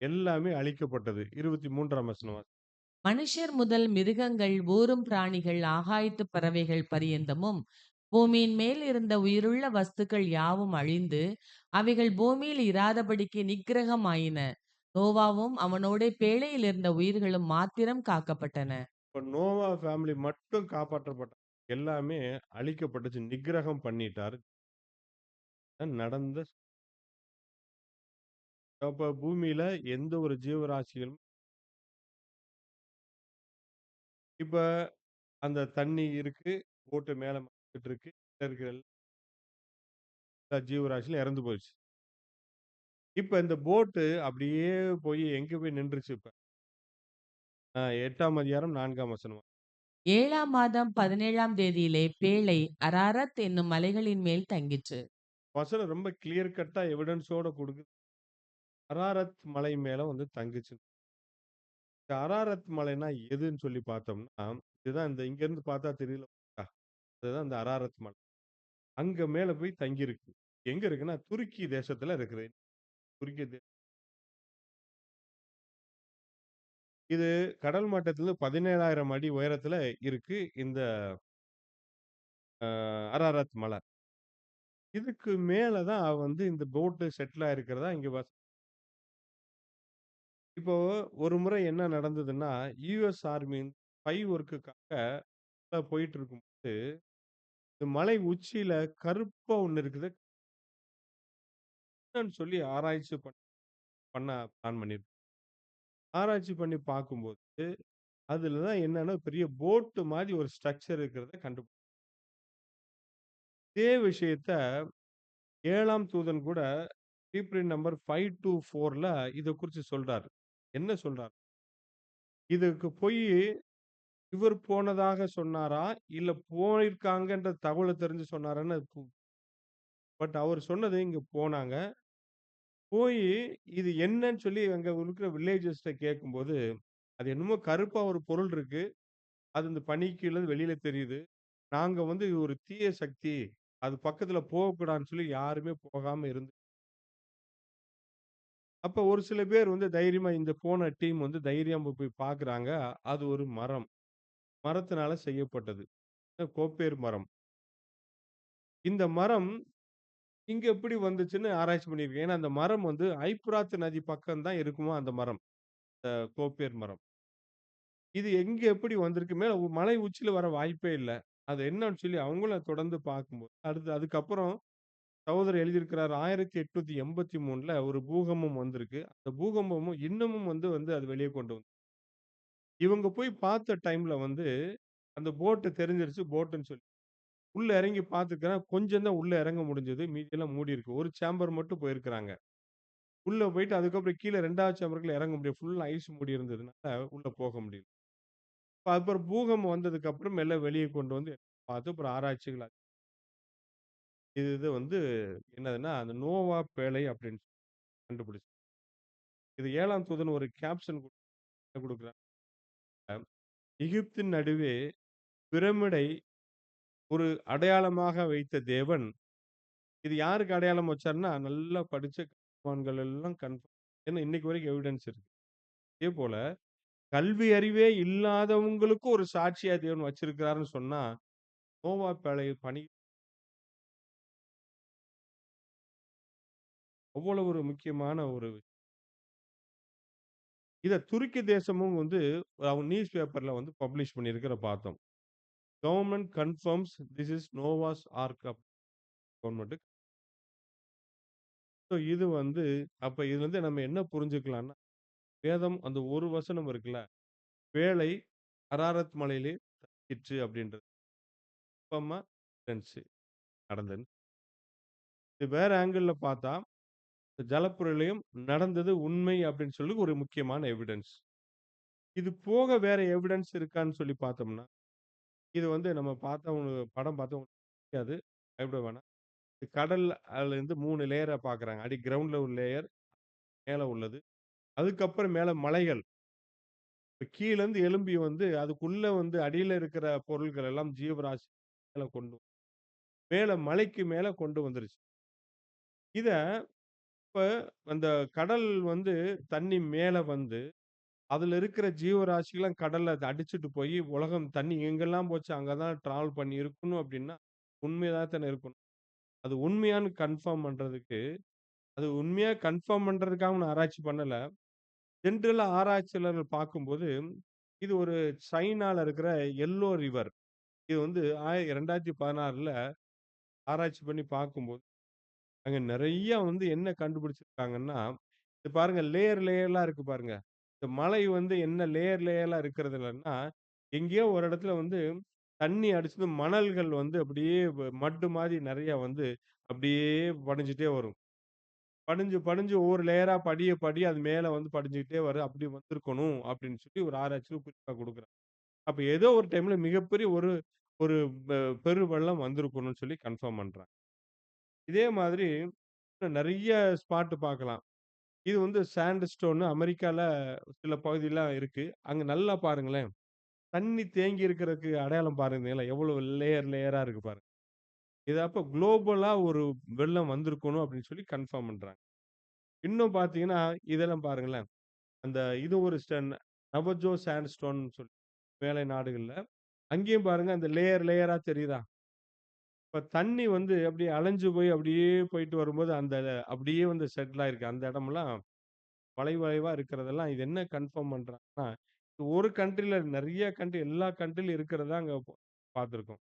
எல்லாமே அழிக்கப்பட்டது. 23ஆம் வசனம் மனுஷர் முதல் மிருகங்கள், ஊரும் பிராணிகள், ஆகாயத்துப் பறவைகள் பரியந்தமும், பூமியின் மேல் இருந்த உயிருள்ள வஸ்துக்கள் யாவும் அழிந்து, அவைகள் பூமியில் இராதபடிக்கு நிக்கிரகமாயின. நோவாவும் அவனோடே பேழையில் இருந்த உயிர்களும் மாத்திரம் காக்கப்பட்டன. இப்ப நோவா ஃபேமிலி மட்டும் காப்பாற்றப்பட்டாங்க. எல்லாமே அழிக்கப்பட்டுச்சு. நிக்கிரகம் பண்ணிட்டாரு. நடந்த அப்ப பூமியில எந்த ஒரு ஜீவராசிகளும் இப்ப அந்த தண்ணி இருக்கு. போட்டு மேல வந்துட்டு இருக்கு. இருக்கிற எல்லா ஜீவராசியும் இறந்து போயிருச்சு. இப்ப இந்த போட்டு அப்படியே போய் எங்க போய் நின்றுச்சு இப்ப? 8ஆம் அதிகாரம் 4ஆம் வசனம். 7ஆம் மாதம் 17ஆம் தேதியிலே பேழை அராரத் என்னும் மலைகளின் மேல் தங்கிற்று. வசனம் ரொம்ப கிளியர் கட்டா எவிடன்ஸோட குடுக்குது. அராரத் மலை மேல வந்து தங்குச்சு. இந்த அராரத் மலைன்னா எதுன்னு சொல்லி பார்த்தோம்னா, இதுதான் இந்த இங்கருந்து பார்த்தா தெரியல. அதுதான் இந்த அராரத் மலை. அங்க மேல போய் தங்கியிருக்கு. எங்க இருக்குன்னா, துருக்கி தேசத்துல இருக்குது. துருக்கி இது கடல் மட்டத்திலிருந்து 17,000 அடி உயரத்துல இருக்கு. இந்த அராரத் மலை. இதுக்கு மேல தான் வந்து இந்த போட் செட்டில் ஆயிருக்கிறதா இங்க இப்போ ஒரு முறை என்ன நடந்ததுன்னா, யுஎஸ் ஆர்மி ஸ்பை ஒர்க்குக்காக போயிட்டு இருக்கும்போது, இந்த மலை உச்சியில கருப்பா ஒண்ணு இருக்குது. என்னன்னு சொல்லி ஆராய்ச்சி பண்ண பிளான் பண்ணியிருக்காங்க. ஆராய்ச்சி பண்ணி பார்க்கும்போது, அதுல தான் என்னன்னா பெரிய போட் மாரி ஒரு ஸ்ட்ரக்சர் இருக்கிறத இதே விஷயத்த 7ஆம் தூதன் கூட ரீப்ரிண்ட் நம்பர் 524ல இத குறிச்சு சொல்றாரு. என்ன சொல்றாரு? இதுக்கு போயி இவர் போனதாக சொன்னாரா? இல்ல போயிருக்காங்கன்ற தகவல தெரிஞ்சு சொன்னாரான்னு பட் அவர் சொன்னது இங்க போனாங்க. போயி இது என்னன்னு சொல்லி அங்க இருக்கிற வில்லேஜர்ஸ்ட்ட கேட்கும்போது, அது என்னமோ கருப்பா ஒரு பொருள் இருக்கு. அது இந்த பனிக்கு கீழ வெளியில தெரியுது. நாங்க வந்து இது ஒரு தீய சக்தி. அது பக்கத்துல போகக்கூடாதுன்னு சொல்லி யாருமே போகாம அப்ப ஒரு சில பேர் வந்து தைரியமா இந்த போன டீம் வந்து தைரியமா போய் பார்க்குறாங்க. அது ஒரு மரம். மரத்தினால செய்யப்பட்டது. கோப்பேர் மரம். இந்த மரம் இங்க எப்படி வந்துச்சுன்னு ஆராய்ச்சி பண்ணியிருக்கேன். ஏன்னா அந்த மரம் வந்து ஐப்ராத் நதி பக்கம் தான் இருக்குமா அந்த மரம். கோப்பேர் மரம். இது எங்க எப்படி வந்திருக்கு? மேல மலை உச்சியில வர வாய்ப்பே இல்ல. அது என்னன்னு சொல்லி அவங்களும் தொடர்ந்து பார்க்கும்போது, அதுக்கப்புறம் சகோதரர் எழுதியிருக்கிறார் 1883ல ஒரு பூகம்பம் வந்திருக்கு. அந்த பூகம்பமும் இன்னமும் வந்து வந்து அது வெளிய கொண்டு இவங்க போய் பார்த்த டைம்ல வந்து, அந்த போட் தெரிஞ்சிருச்சு போட்டுன்னு சொல்லி. உள்ள இறங்கி பார்த்துருக்கிறேன். கொஞ்சம் தான் உள்ள இறங்க முடிஞ்சது. மீதியெல்லாம் மூடியிருக்கு. ஒரு சேம்பர் மட்டும் போயிருக்கிறாங்க. உள்ள போயிட்டு அதுக்கப்புறம் கீழ 2வது சேம்பருக்குள்ள இறங்க முடியாது. ஃபுல்லா ஐஸ் மூடி இருந்ததுனால உள்ள போக முடியல. அப்புறம் பூகம்பம் வந்ததுக்கு அப்புறம் மெல்ல வெளிய கொண்டு வந்து பார்த்து அப்புறம் ஆராய்ச்சிகள் இது வந்து என்னதுன்னா, அந்த நோவா பேழை அப்படின்னு கண்டுபிடிச்சு. இது 7ஆம் தூதன் ஒரு கேப்ஷன் குடுக்குறாங்க. எகிப்தின் நடுவே பிரமிடை ஒரு அடையாளமாக வைத்த தேவன் இது யாருக்கு அடையாளம் வச்சார்ன்னா, நல்லா படிச்ச கல்விமான்கள் எல்லாம் ஏன்னா இன்னைக்கு வரைக்கும் எவிடன்ஸ் இருக்கு. அதேபோல கல்வி அறிவே இல்லாதவங்களுக்கும் ஒரு சாட்சியா தேவன் வச்சிருக்கிறாருன்னு சொன்னா, நோவா பேழை பணி அவ்வளவு ஒரு முக்கியமான ஒரு இத துருக்கி தேசமும் வந்து அவங்க நியூஸ் பேப்பர்ல வந்து பப்ளிஷ் பண்ணியிருக்கிறத பார்த்தோம். Government confirms this is Noah's ark government. So இது வந்து அப்ப இதுலருந்து நம்ம என்ன புரிஞ்சுக்கலாம்னா, வேதம் அந்த ஒரு வசனம் இருக்குல்ல, பேழை அராரத் மலையிலே தங்கிற்று அப்படின்றது. எவிடன்ஸ் நடந்ததுன்னு. இது வேற ஆங்கிள்ல பார்த்தா, ஜலப்பிரளயம் நடந்தது உண்மை அப்படின்னு சொல்லி ஒரு முக்கியமான எவிடன்ஸ். இது போக வேற எவிடன்ஸ் இருக்கான்னு சொல்லி பார்த்தோம்னா, இது வந்து நம்ம பார்த்தவங்க படம் பார்த்தவங்களுக்கு தெரியாது. பயப்பட வேணாம். கடல் அதுலேருந்து 3 லேயரா பார்க்குறாங்க. கிரவுண்ட்ல ஒரு லேயர், மேல உள்ளது. அதுக்கப்புறம் மேல மலைகள். இப்ப கீழருந்து எழும்பி வந்து அதுக்குள்ள வந்து அடியில இருக்கிற பொருள்கள் எல்லாம் ஜீவராசி மேல மேல மலைக்கு மேல கொண்டு வந்துருச்சு. இத இப்ப அந்த கடல் வந்து தண்ணி மேல வந்து, அதுல இருக்கிற ஜீவராசிலாம் கடல்ல அத அடிச்சுட்டு போயி உலகம் தண்ணி எங்கெல்லாம் போச்சோ அங்க தான் டிராவல் பண்ணி இருக்கணும் அப்டின்னா, உண்மையா தானே இருக்கணும். அது உண்மையான்னு கன்ஃபார்ம் பண்றதுக்கு, அது உண்மையா கன்ஃபார்ம் பண்றதுக்காக நான் ஆராய்ச்சி பண்ணல. ஜென்ரலா ஆராய்ச்சியாளர்கள் பார்க்கும்போது, இது ஒரு சைனால இருக்கிற எல்லோ ரிவர். இது வந்து 2016ல ஆராய்ச்சி பண்ணி பார்க்கும்போது, அங்க நெறைய வந்து என்ன கண்டுபிடிச்சிருக்காங்கன்னா, இது பாருங்க லேயர்லாம் இருக்கு பாருங்க. இந்த மலை வந்து என்ன லேயர்லாம் இருக்கிறது இல்லன்னா, எங்கேயோ ஒரு இடத்துல வந்து தண்ணி அடிச்சது மணல்கள் வந்து அப்படியே மட்டு மாரி நெறைய வந்து அப்படியே படிஞ்சுட்டே வரும். படிஞ்சு, படிஞ்சு ஒவ்வொரு லேயரா படிய, படிய அது மேல வந்து படிஞ்சுகிட்டே வரும். அப்படி வந்திருக்கணும் அப்படின்னு சொல்லி ஒரு ஆராய்ச்சியில குறிப்பா குடுக்குறாங்க. அப்ப ஏதோ ஒரு டைம்ல மிகப்பெரிய ஒரு ஒரு பெருவெள்ளம் வந்திருக்கணும்னு சொல்லி கன்ஃபார்ம் பண்றாங்க. இதே மாதிரி இன்னும் நெறைய ஸ்பாட் பார்க்கலாம். இது வந்து சாண்ட் ஸ்டோன் அமெரிக்கால சில பகுதிலாம் இருக்கு. அங்க நல்லா பாருங்களேன். தண்ணி தேங்கி இருக்கிறதுக்கு அடையாளம் பாருங்களேன். எவ்வளவு லேயரா இருக்கு பாருங்க. இது அப்ப குளோபலா ஒரு வெள்ளம் வந்திருக்கணும் அப்படின்னு சொல்லி கன்ஃபார்ம் பண்றாங்க. இன்னும் பார்த்தீங்கன்னா, இதெல்லாம் பாருங்களேன். அந்த இது ஒரு நவஜோ சாண்ட்ஸ்டோன்னு சொல்லி மேலை நாடுகள்ல. அங்கேயும் பாருங்க அந்த லேயரா தெரியுதா? இப்ப தண்ணி வந்து அப்படியே அலைஞ்சு போய் அப்படியே போயிட்டு வரும்போது, அந்த அப்படியே வந்து செட்டில் ஆயிருக்கு. அந்த இடமெல்லாம் வளைவா இருக்கிறதெல்லாம் இது என்ன கன்ஃபார்ம் பண்றாங்கன்னா, ஒரு கண்ட்ரில நெறைய கண்ட்ரி எல்லா கண்ட்ரிலயும் இருக்கிறதா அங்க பார்த்துருக்கோம்.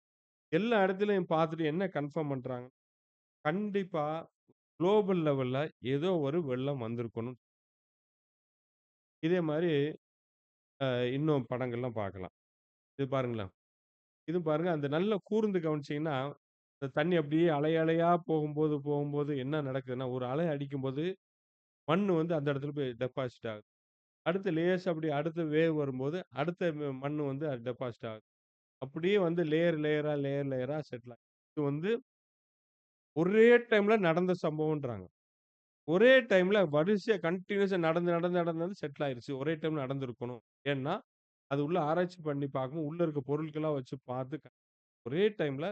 எல்லா இடத்துலயும் பார்த்துட்டு என்ன கன்ஃபார்ம் பண்றாங்க, கண்டிப்பா குளோபல் லெவல்ல ஏதோ ஒரு வெள்ளம் வந்திருக்கணும். இதே மாரி இன்னும் படங்கள்லாம் பார்க்கலாம். இது பாருங்களேன். இது பாருங்க அந்த நல்லா கூர்ந்து கவனிச்சீங்கன்னா, அந்த தண்ணி அப்படியே அலை அலையா போகும்போது என்ன நடக்குதுன்னா, ஒரு அலை அடிக்கும்போது மண்ணு வந்து அந்த இடத்துல போய் டெபாசிட் ஆகுது. அடுத்து லேசா அப்படி அடுத்து வேவ் வரும்போது, அடுத்த மண்ணு வந்து அது டெபாசிட் ஆகுது. அப்படியே வந்து லேயரா செட்டில் ஆகுது. இது வந்து ஒரே டைம்ல நடந்த சம்பவம்ன்றாங்க. ஒரே டைம்ல வரிசையா கன்டினியூஸா நடந்து செட்டில் ஆயிருச்சு. ஒரே டைம்ல நடந்திருக்கணும். ஏன்னா, அது உள்ள ஆராய்ச்சி பண்ணி பார்க்கும்போது, உள்ள இருக்க பொருட்களா வச்சு பார்த்து ஒரே டைம்ல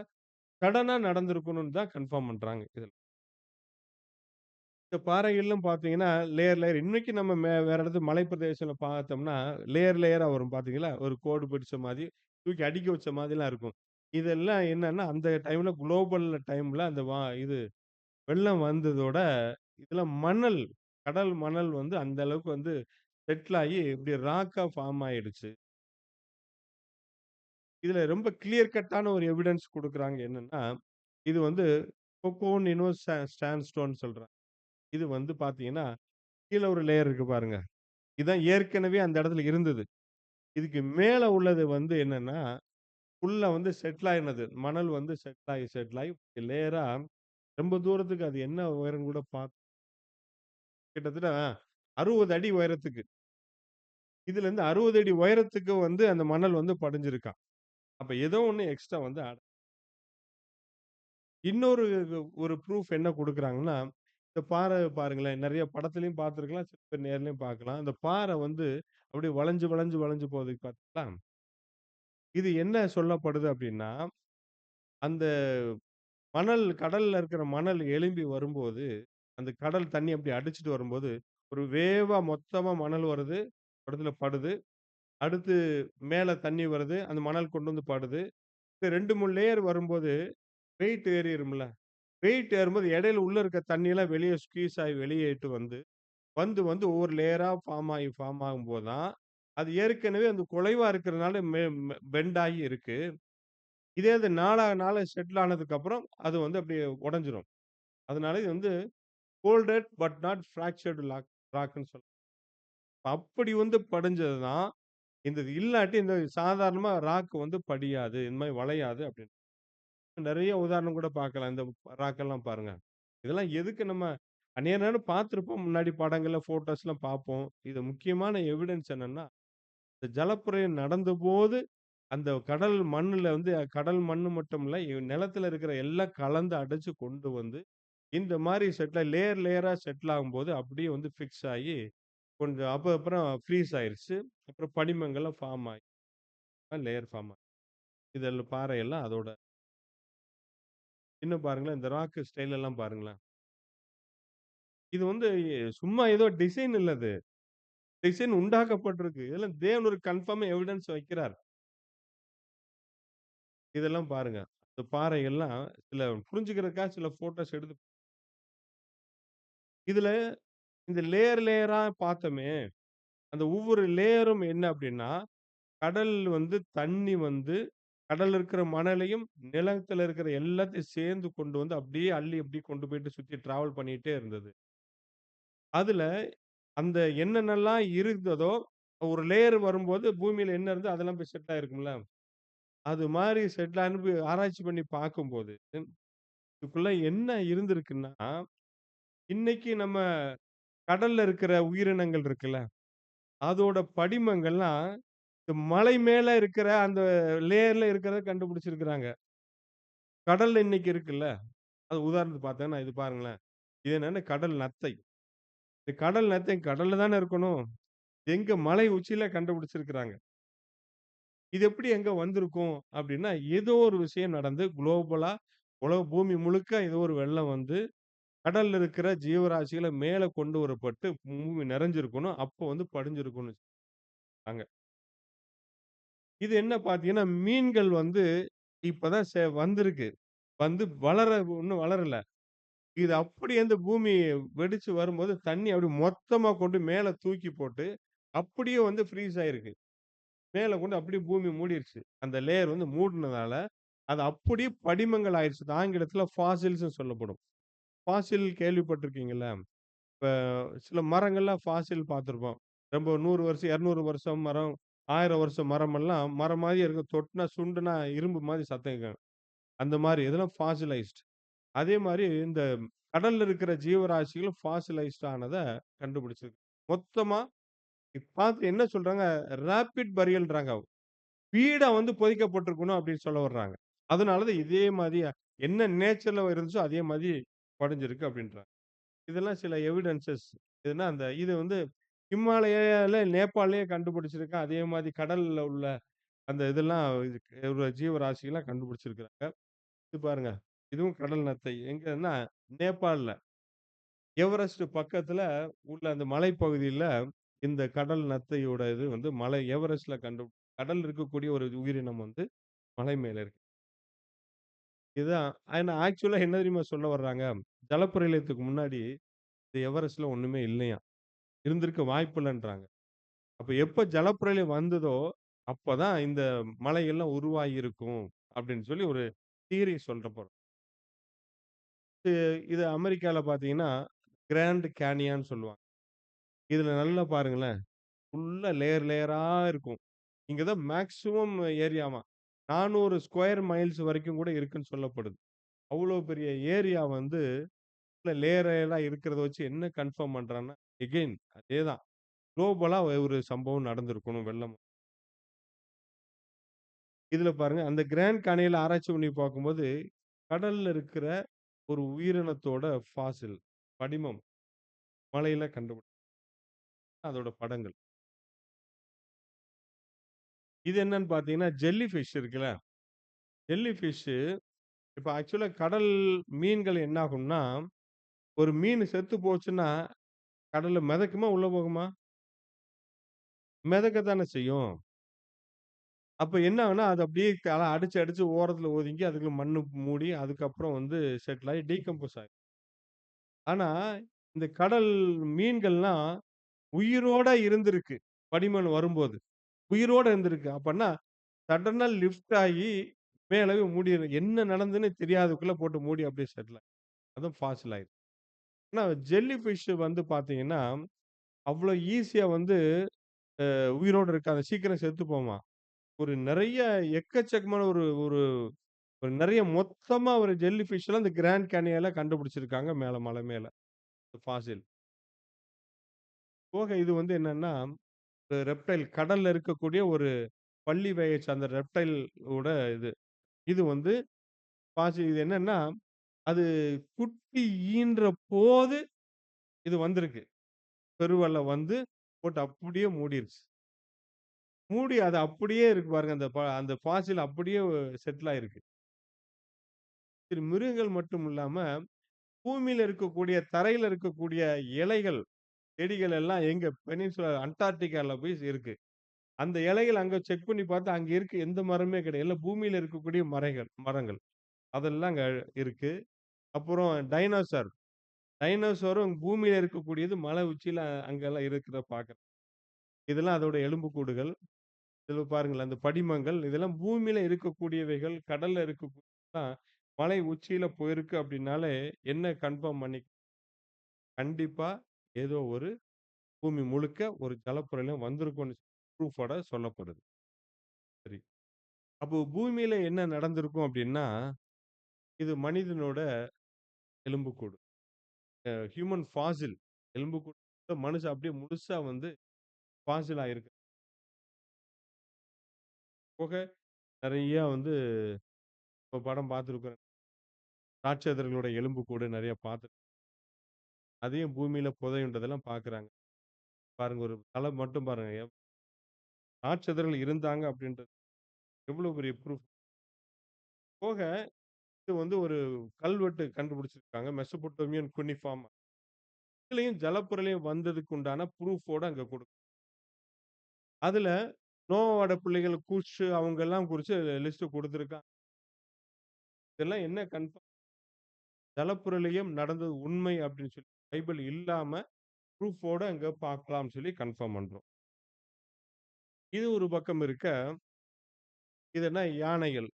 சடனா நடந்திருக்கணும்னு தான் கன்ஃபார்ம் பண்றாங்க இதுல. இந்த பாறைகள்லாம் பார்த்தீங்கன்னா, லேயர் இன்னைக்கு நம்ம வேற இடத்துல மலை பிரதேசத்துல பார்த்தோம்னா, லேயரா வரும் பார்த்தீங்களா? ஒரு கோடு பிடிச்ச மாரி, தூக்கி அடுக்கி வச்ச மாதிரிலாம் இருக்கும். இதெல்லாம் என்னன்னா, அந்த டைம்ல குளோபல் டைம்ல அந்த இது வெள்ளம் வந்ததோட, இதுல மணல், கடல் மணல் வந்து அந்த அளவுக்கு வந்து செட்டில் ஆகி இப்படி ராக்கா ஃபார்ம் ஆயிடுச்சு. இதுல ரொம்ப கிளியர் கட்டான ஒரு எவிடன்ஸ் குடுக்குறாங்க என்னன்னா, இது வந்து கொக்கோனினோ சாண்ட்ஸ்டோன் சொல்றாங்க. இது வந்து பார்த்தீங்கன்னா, கீழ ஒரு லேயர் இருக்கு பாருங்க. இதான் ஏற்கனவே அந்த இடத்துல இருந்தது. இதுக்கு மேல உள்ளது வந்து என்னன்னா, ஃபுல்லா வந்து செட்டில் ஆயினது. மணல் வந்து செட்டில் ஆயி லேயரா ரொம்ப தூரத்துக்கு அது என்ன உயரம் கூட கிட்டத்தட்ட 60 அடி உயரத்துக்கு. இதுலருந்து 60 அடி உயரத்துக்கு வந்து அந்த மணல் வந்து படிஞ்சிருக்காம். அப்ப ஏதோ ஒண்ணு எக்ஸ்ட்ரா வந்து இன்னொரு ஒரு ப்ரூஃப் என்ன குடுக்குறாங்கன்னா, இந்த பாறை பாருங்களேன். நெறைய படத்திலயும் பார்த்துருக்கலாம். சில பேர் நேர்லயும் பார்க்கலாம். அந்த பாறை வந்து அப்படியே வளைஞ்சு போகுது பார்த்தீங்களா? இது என்ன சொல்லப்படுது அப்டின்னா, அந்த கடல்ல இருக்கிற மணல் எழும்பி வரும்போது, அந்த கடல் தண்ணி அப்படி அடிச்சுட்டு வரும்போது, ஒரு வேவா மொத்தமா மணல் வருது. ஒரு இடத்துல படுது. அடுத்து மேல தண்ணி வருது. அந்த மணல் கொண்டு வந்து படுது. இப்ப 2, 3 லேயர் வரும்போது வெயிட் ஏறிரும்ல. வெயிட் ஏறும்போது இடையில உள்ள இருக்க தண்ணியெல்லாம் வெளிய ஸ்க்வீஸ் ஆயி வெளியேட்டு வந்து ஒவ்வொரு லேயரா ஃபார்ம் ஆகும்போது தான், அது ஏற்கனவே அந்த குலைவா இருக்கிறதுனால மெ மெ பெண்ட் ஆகி இருக்கு. இதே இது நாள செட்டில் ஆனதுக்கப்புறம், அது வந்து அப்படியே உடைஞ்சிரும். அதனால இது வந்து ஃபோல்டட் பட் நாட் ஃபிராக்சர்டு ராக்ன்னு சொல்லுவோம். அப்படி வந்து படிஞ்சது தான், இந்த இது இல்லாட்டி இந்த சாதாரணமா ராக் வந்து படியாது. இந்த மாரி வளையாது அப்படின்னு. நெறைய உதாரணம் கூட பார்க்கலாம். இந்த ராக்கெல்லாம் பாருங்க. இதெல்லாம் எதுக்கு நம்ம அந்நிய நேரம் பார்த்திருப்போம். முன்னாடி படங்கள்ல, ஃபோட்டோஸ்லாம் பார்ப்போம். இது முக்கியமான எவிடன்ஸ் என்னன்னா, இந்த ஜலப்பிரளயம் நடந்தபோது, அந்த கடல் மண்ணுல வந்து கடல் மண்ணு மட்டும் இல்ல, நிலத்துல இருக்கிற எல்லாம் கலந்து அடைச்சு கொண்டு வந்து, இந்த மாரி லேயர் லேயரா செட்டில் ஆகும்போது, அப்படியே வந்து ஃபிக்ஸ் ஆயி, கொஞ்சம் அப்புறம் ஃப்ரீஸ் ஆயிருச்சு. அப்புறம் படிமங்கள்லாம் ஃபார்ம் ஆயி, லேயர் ஃபார்ம் ஆயி. இதில பாறையெல்லாம் அதோட இன்னும் பாருங்களேன், இந்த ராக் ஸ்டைல் எல்லாம் பாருங்களேன். இது வந்து சும்மா ஏதோ டிசைன் இல்ல இது. டிசைன் உண்டாக்கப்பட்டிருக்கு. இதெல்லாம் தேவன் ஒரு கன்ஃபார்ம் எவிடன்ஸ் வைக்கிறார். இதெல்லாம் பாருங்க. இந்த பாறைகள்லாம் சில புரிஞ்சுக்கிறதுக்காக சில ஃபோட்டோஸ் எடுத்து இதுல இந்த லேயர் லேயரா பார்த்தோமே, அந்த ஒவ்வொரு லேயரும் என்ன அப்டின்னா, கடல் வந்து தண்ணி வந்து கடல்ல இருக்கிற மணலையும், நிலத்துல இருக்கிற எல்லாத்தையும் சேர்ந்து கொண்டு வந்து அப்படியே அள்ளி அப்படியே கொண்டு போயிட்டு சுத்தி டிராவல் பண்ணிட்டே இருந்தது. அதுல அந்த என்னென்னலாம் இருந்ததோ, ஒரு லேயர் வரும்போது பூமியில என்ன இருந்தோ அதெல்லாம் போய் செட்டில் ஆயிருக்கும்ல. அது மாரி செட்டில் ஆனு ஆராய்ச்சி பண்ணி பார்க்கும்போது, இதுக்குள்ள என்ன இருந்திருக்குன்னா, இன்னைக்கு நம்ம கடல்ல இருக்கிற உயிரினங்கள் இருக்குல்ல, அதோட படிமங்கள்லாம் இந்த மலை மேல இருக்கிற அந்த லேயர்ல இருக்கிறத கண்டுபிடிச்சிருக்கிறாங்க. கடல்ல இன்னைக்கு இருக்குல்ல, அது உதாரணத்துக்கு பார்த்தோன்னா இது பாருங்களேன். இது என்னன்னா கடல் நத்தை. இந்த கடல் நத்தை கடல்ல தானே இருக்கணும். எங்க மலை உச்சியில கண்டுபிடிச்சிருக்கிறாங்க. இது எப்படி எங்க வந்திருக்கும் அப்படின்னா, ஏதோ ஒரு விஷயம் நடந்து குளோபலா பூமி முழுக்க ஏதோ ஒரு வெள்ளம் வந்து, கடல்ல இருக்கிற ஜீவராசிகள மேல கொண்டு வரப்பட்டு பூமி நிறைஞ்சிருக்கணும். அப்போ வந்து படிஞ்சிருக்கும்னு சொல்றாங்க. இது என்ன பார்த்தீங்கன்னா, மீன்கள் வந்து இப்பதான் வந்திருக்கு. வந்து இன்னும் வளரல. இது அப்படியே இந்த பூமி வெடிச்சு வரும்போது, தண்ணி அப்படியே மொத்தமா கொண்டு மேல தூக்கி போட்டு, அப்படியே வந்து ஃப்ரீஸ் ஆயிருக்கு. மேல கொண்டு அப்படியே பூமி மூடிருச்சு. அந்த லேயர் வந்து மூடுனதால, அது அப்படியே படிமங்கள் ஆயிருச்சு. இது ஆங்கிலத்தில ஃபாசில்ஸ்ன்னு சொல்லப்படும். ஃபாசில் கேள்விப்பட்டிருக்கீங்கல்ல? இப்ப சில மரங்கள்லாம் ஃபாசில் பார்த்திருப்போம். ரொம்ப 100 வருஷம், 200 வருஷம் மரம், 1000 வருஷம் மரமெல்லாம் மரம் மாரியே இருக்கும். தொட்டுனா, சுண்டுனா இரும்பு மாரி சத்தம் கேட்கும். அந்த மாரி இதெல்லாம் ஃபாசிலைஸ்ட். அதே மாரி இந்த கடல்ல இருக்கிற ஜீவராசிகளும் ஃபாசிலைஸ்ட் ஆனத கண்டுபிடிச்சிருக்கு. மொத்தமா பார்த்து என்ன சொல்றாங்க, ராபிட் பரியல்ன்றாங்க. ஸ்பீடா வந்து புதைக்கப்பட்டிருக்கணும் அப்படின்னு சொல்ல வர்றாங்க. அதனால தான் இதே மாரி என்ன நேச்சர்ல இருந்துச்சோ அதே மாரி படிஞ்சிருக்கு அப்படின்றாங்க. இதெல்லாம் சில எவிடன்ஸஸ். இதுனா அந்த இது வந்து ஹிமாலயால, நேபாளலயே கண்டுபிடிச்சிருக்கான். அதே மாரி கடல்ல உள்ள அந்த இதெல்லாம் ஒரு ஜீவராசிகள்லாம் கண்டுபிடிச்சிருக்கிறாங்க. இது பாருங்க. இதுவும் கடல் நத்தை. எங்கன்னா நேபாள்ல. எவரெஸ்ட் பக்கத்துல உள்ள அந்த மலைப்பகுதியில இந்த கடல் நத்தையோட இது வந்து எவரெஸ்ட்ல கடல்ல இருக்கக்கூடிய ஒரு உயிரினம் வந்து மலை மேல இருக்கு. இதுதான் ஆனா ஆக்சுவலா என்ன தெரியுமா சொல்ல வர்றாங்க? ஜலப்பிரளயத்துக்கு முன்னாடி இந்த எவரெஸ்ட்ல ஒண்ணுமே இல்லையாம். இருந்திருக்க வாய்ப்பில்லன்றாங்க. அப்ப எப்ப ஜலப்பிரளயம் வந்ததோ, அப்பதான் இந்த மலைகள்லாம் உருவாகி இருக்கும். அப்படின்னு சொல்லி ஒரு தியரி சொல்றப்போ. இது அமெரிக்கால பார்த்தீங்கன்னா, கிராண்ட் கேனியன் சொல்லுவாங்க. இதுல நல்லா பாருங்களேன். ஃபுல்லா லேயர் லேயரா இருக்கும். இங்க தான் மேக்ஸிமம் ஏரியாவாம். 400 ஸ்கொயர் மைல்ஸ் வரைக்கும் கூட இருக்குன்னு சொல்லப்படுது. அவ்வளோ பெரிய ஏரியா வந்து லேயர் லேயரா இருக்கிறத வச்சு என்ன கன்ஃபார்ம் பண்றான்னா, எகைன் அதேதான். குளோபலா ஒரு சம்பவம் நடந்திருக்கணும் வெள்ளம். இதுல பாருங்க அந்த கிராண்ட் கானியல ஆராய்ச்சி பண்ணி பார்க்கும்போது, கடல்ல இருக்கிற ஒரு உயிரினத்தோட ஃபாசில் படிமம் மலையில அதோட படங்கள். இது என்னன்னு பார்த்தீங்கன்னா, ஜெல்லி ஃபிஷ் இருக்குல்ல, ஜெல்லி ஃபிஷ் இப்ப ஆக்சுவலா கடல் மீன்கள் என்ன ஆகும்னா, ஒரு மீன் செத்து போச்சுன்னா, கடல்ல மிதக்குமா? உள்ள போகுமா? மிதக்கத்தானே செய்யும். அப்ப என்ன ஆகும்னா, அது அப்படியே அடிச்சு, அடிச்சு ஓரத்துல ஒதுங்கி, அதுக்கு மண்ணு மூடி, அதுக்கப்புறம் வந்து செட்டில் ஆயி டீகம்போஸ் ஆயிரும். ஆனா, இந்த கடல் மீன்கள்லாம் உயிரோட இருந்திருக்கு. படிமன் வரும்போது. உயிரோட இருந்திருக்கு. அப்பன்னா, சடனா லிஃப்ட் ஆகி மேலவே மூடிரும். என்ன நடந்ததுன்னு தெரியாததுக்குள்ள போட்டு மூடி அப்படியே செட்டில் ஆயிரும். அதுவும் ஃபாசில் ஆயிரும். ஆனா, ஜெல்லி ஃபிஷ் வந்து பார்த்தீங்கன்னா, அவ்வளோ ஈஸியா வந்து உயிரோட இருக்காது. சீக்கிரம் செத்து போமாம். ஒரு நெறைய எக்கச்சக்கமான ஒரு ஒரு ஒரு நெறைய மொத்தமா ஒரு ஜெல்லி ஃபிஷ்லாம் இந்த கிராண்ட் கேனியன்ல கண்டுபிடிச்சிருக்காங்க மேல மலை மேல. ஃபாசில். போக இது வந்து என்னன்னா, ஒரு ரெப்டைல் கடல்ல இருக்கக்கூடிய ஒரு பல்லி வகையை சார்ந்த ரெப்டைல் ஓட இது. இது வந்து இது என்னன்னா, அது குட்டி ஈன்றபோது இது வந்திருக்கு. பெருவெள்ளம் வந்து போட்டு அப்படியே மூடிருச்சு. மூடி அது அப்படியே இருக்கு பாருங்க. அந்த ஃபாசில் அப்படியே செட்டில் ஆயிருக்கு. சரி மிருகங்கள் மட்டும் இல்லாம, பூமியில இருக்கக்கூடிய தரையில இருக்கக்கூடிய இலைகள், செடிகள் எல்லாம் எங்க பெனின்சுலா அண்டார்டிகால போய் இருக்கு. அந்த இலைகள் அங்க செக் பண்ணி பார்த்தா, அங்க இருக்கு எந்த மரமே கிடையாது. எல்லாம் பூமியில இருக்கக்கூடிய மரங்கள். அதெல்லாம் அங்க இருக்கு. அப்புறம் டைனோசர். டைனோசரும் பூமியில இருக்கக்கூடியது மலை உச்சியில அங்கெல்லாம் இருக்கிறத பார்க்குறோம். இதெல்லாம் அதோட எலும்புக்கூடுகள். இதுல பாருங்களேன், அந்த படிமங்கள் இதெல்லாம் பூமியில இருக்கக்கூடியவைகள், கடல்ல இருக்கக்கூடியதுதான் மலை உச்சியில போயிருக்கு அப்படின்னாலே, என்ன கன்ஃபார்ம் பண்ணி கண்டிப்பா ஏதோ ஒரு பூமி முழுக்க ஒரு ஜலப்பிரளயம் வந்திருக்கும்னு ப்ரூஃபோட சொல்லப்படுது. சரி. அப்போ பூமியில என்ன நடந்திருக்கும் அப்படின்னா, இது மனிதனோட எலும்புக்கூடு. ஹியூமன் ஃபாசில் எலும்புக்கூடு மனுஷன் அப்படியே முழுசா வந்து ஃபாசில் ஆயிருக்கு. போக நெறைய வந்து இப்ப படம் பார்த்துருக்கிறோம். ராட்சதர்களோட எலும்புக்கூடு நெறைய பார்த்து அதையும் பூமியில புதையுண்டதெல்லாம் பார்க்குறாங்க. பாருங்க ஒரு தல மட்டும் பாருங்க. ராட்சதர்கள் இருந்தாங்க அப்படின்றது எவ்வளோ பெரிய ப்ரூஃப். போக இது வந்து ஒரு கல்வெட்டு கண்டுபிடிச்சிருக்காங்க. மெசொப்பொட்டேமியன் குனிஃபார்ம். இதுலயும் ஜலப்பிரளயம் வந்ததுக்கு உண்டான ப்ரூஃபோட அங்க அதுல நோவாவோட பிள்ளைகள் கூஷ் அவங்கெல்லாம் குறிச்சு லிஸ்ட் குடுத்திருக்கான். இதெல்லாம் என்ன ஜலப்பிரளயம் நடந்தது உண்மை அப்படின்னு சொல்லி பைபிள் இல்லாம ப்ரூஃபோட அங்க பார்க்கலாம்னு சொல்லி கன்ஃபார்ம் பண்றோம். இது ஒரு பக்கம் இருக்க, இது என்ன யானைகள்.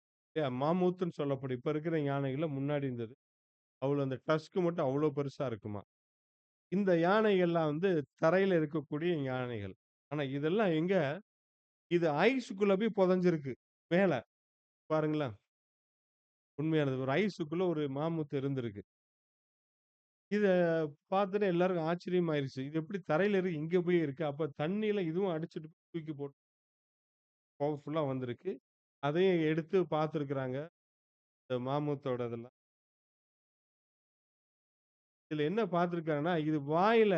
மாமூத்துன்னு சொல்லப்படும். இப்ப இருக்கிற யானைகள்ல முன்னாடி இருந்தது. அவ்வளோ அந்த டஸ்க் மட்டும் அவ்வளோ பெருசா இருக்குமாம். இந்த யானைகள்லாம் வந்து தரையில இருக்கக்கூடிய யானைகள். ஆனா இதெல்லாம் எங்க? இது ஐஸ்க்குள்ள போய் புதைஞ்சிருக்கு. மேல பாருங்களேன். உண்மையானது. ஒரு ஐஸுக்குள்ள ஒரு மாமூத் இருந்திருக்கு. இத பார்த்துட்டு எல்லாருக்கும் ஆச்சரியமாயிருச்சு. இது எப்படி தரையில இருக்கு, இங்க போய் இருக்கு. அப்ப தண்ணீல இதுவும் அடிச்சுட்டு போய் தூக்கி போட்டு பவர்ஃபுல்லா வந்திருக்கு. அதையும் எடுத்து பார்த்துருக்குறாங்க. இந்த மாமூத்தோட இதெல்லாம். இதுல என்ன பார்த்துருக்காங்கன்னா, இது வாயில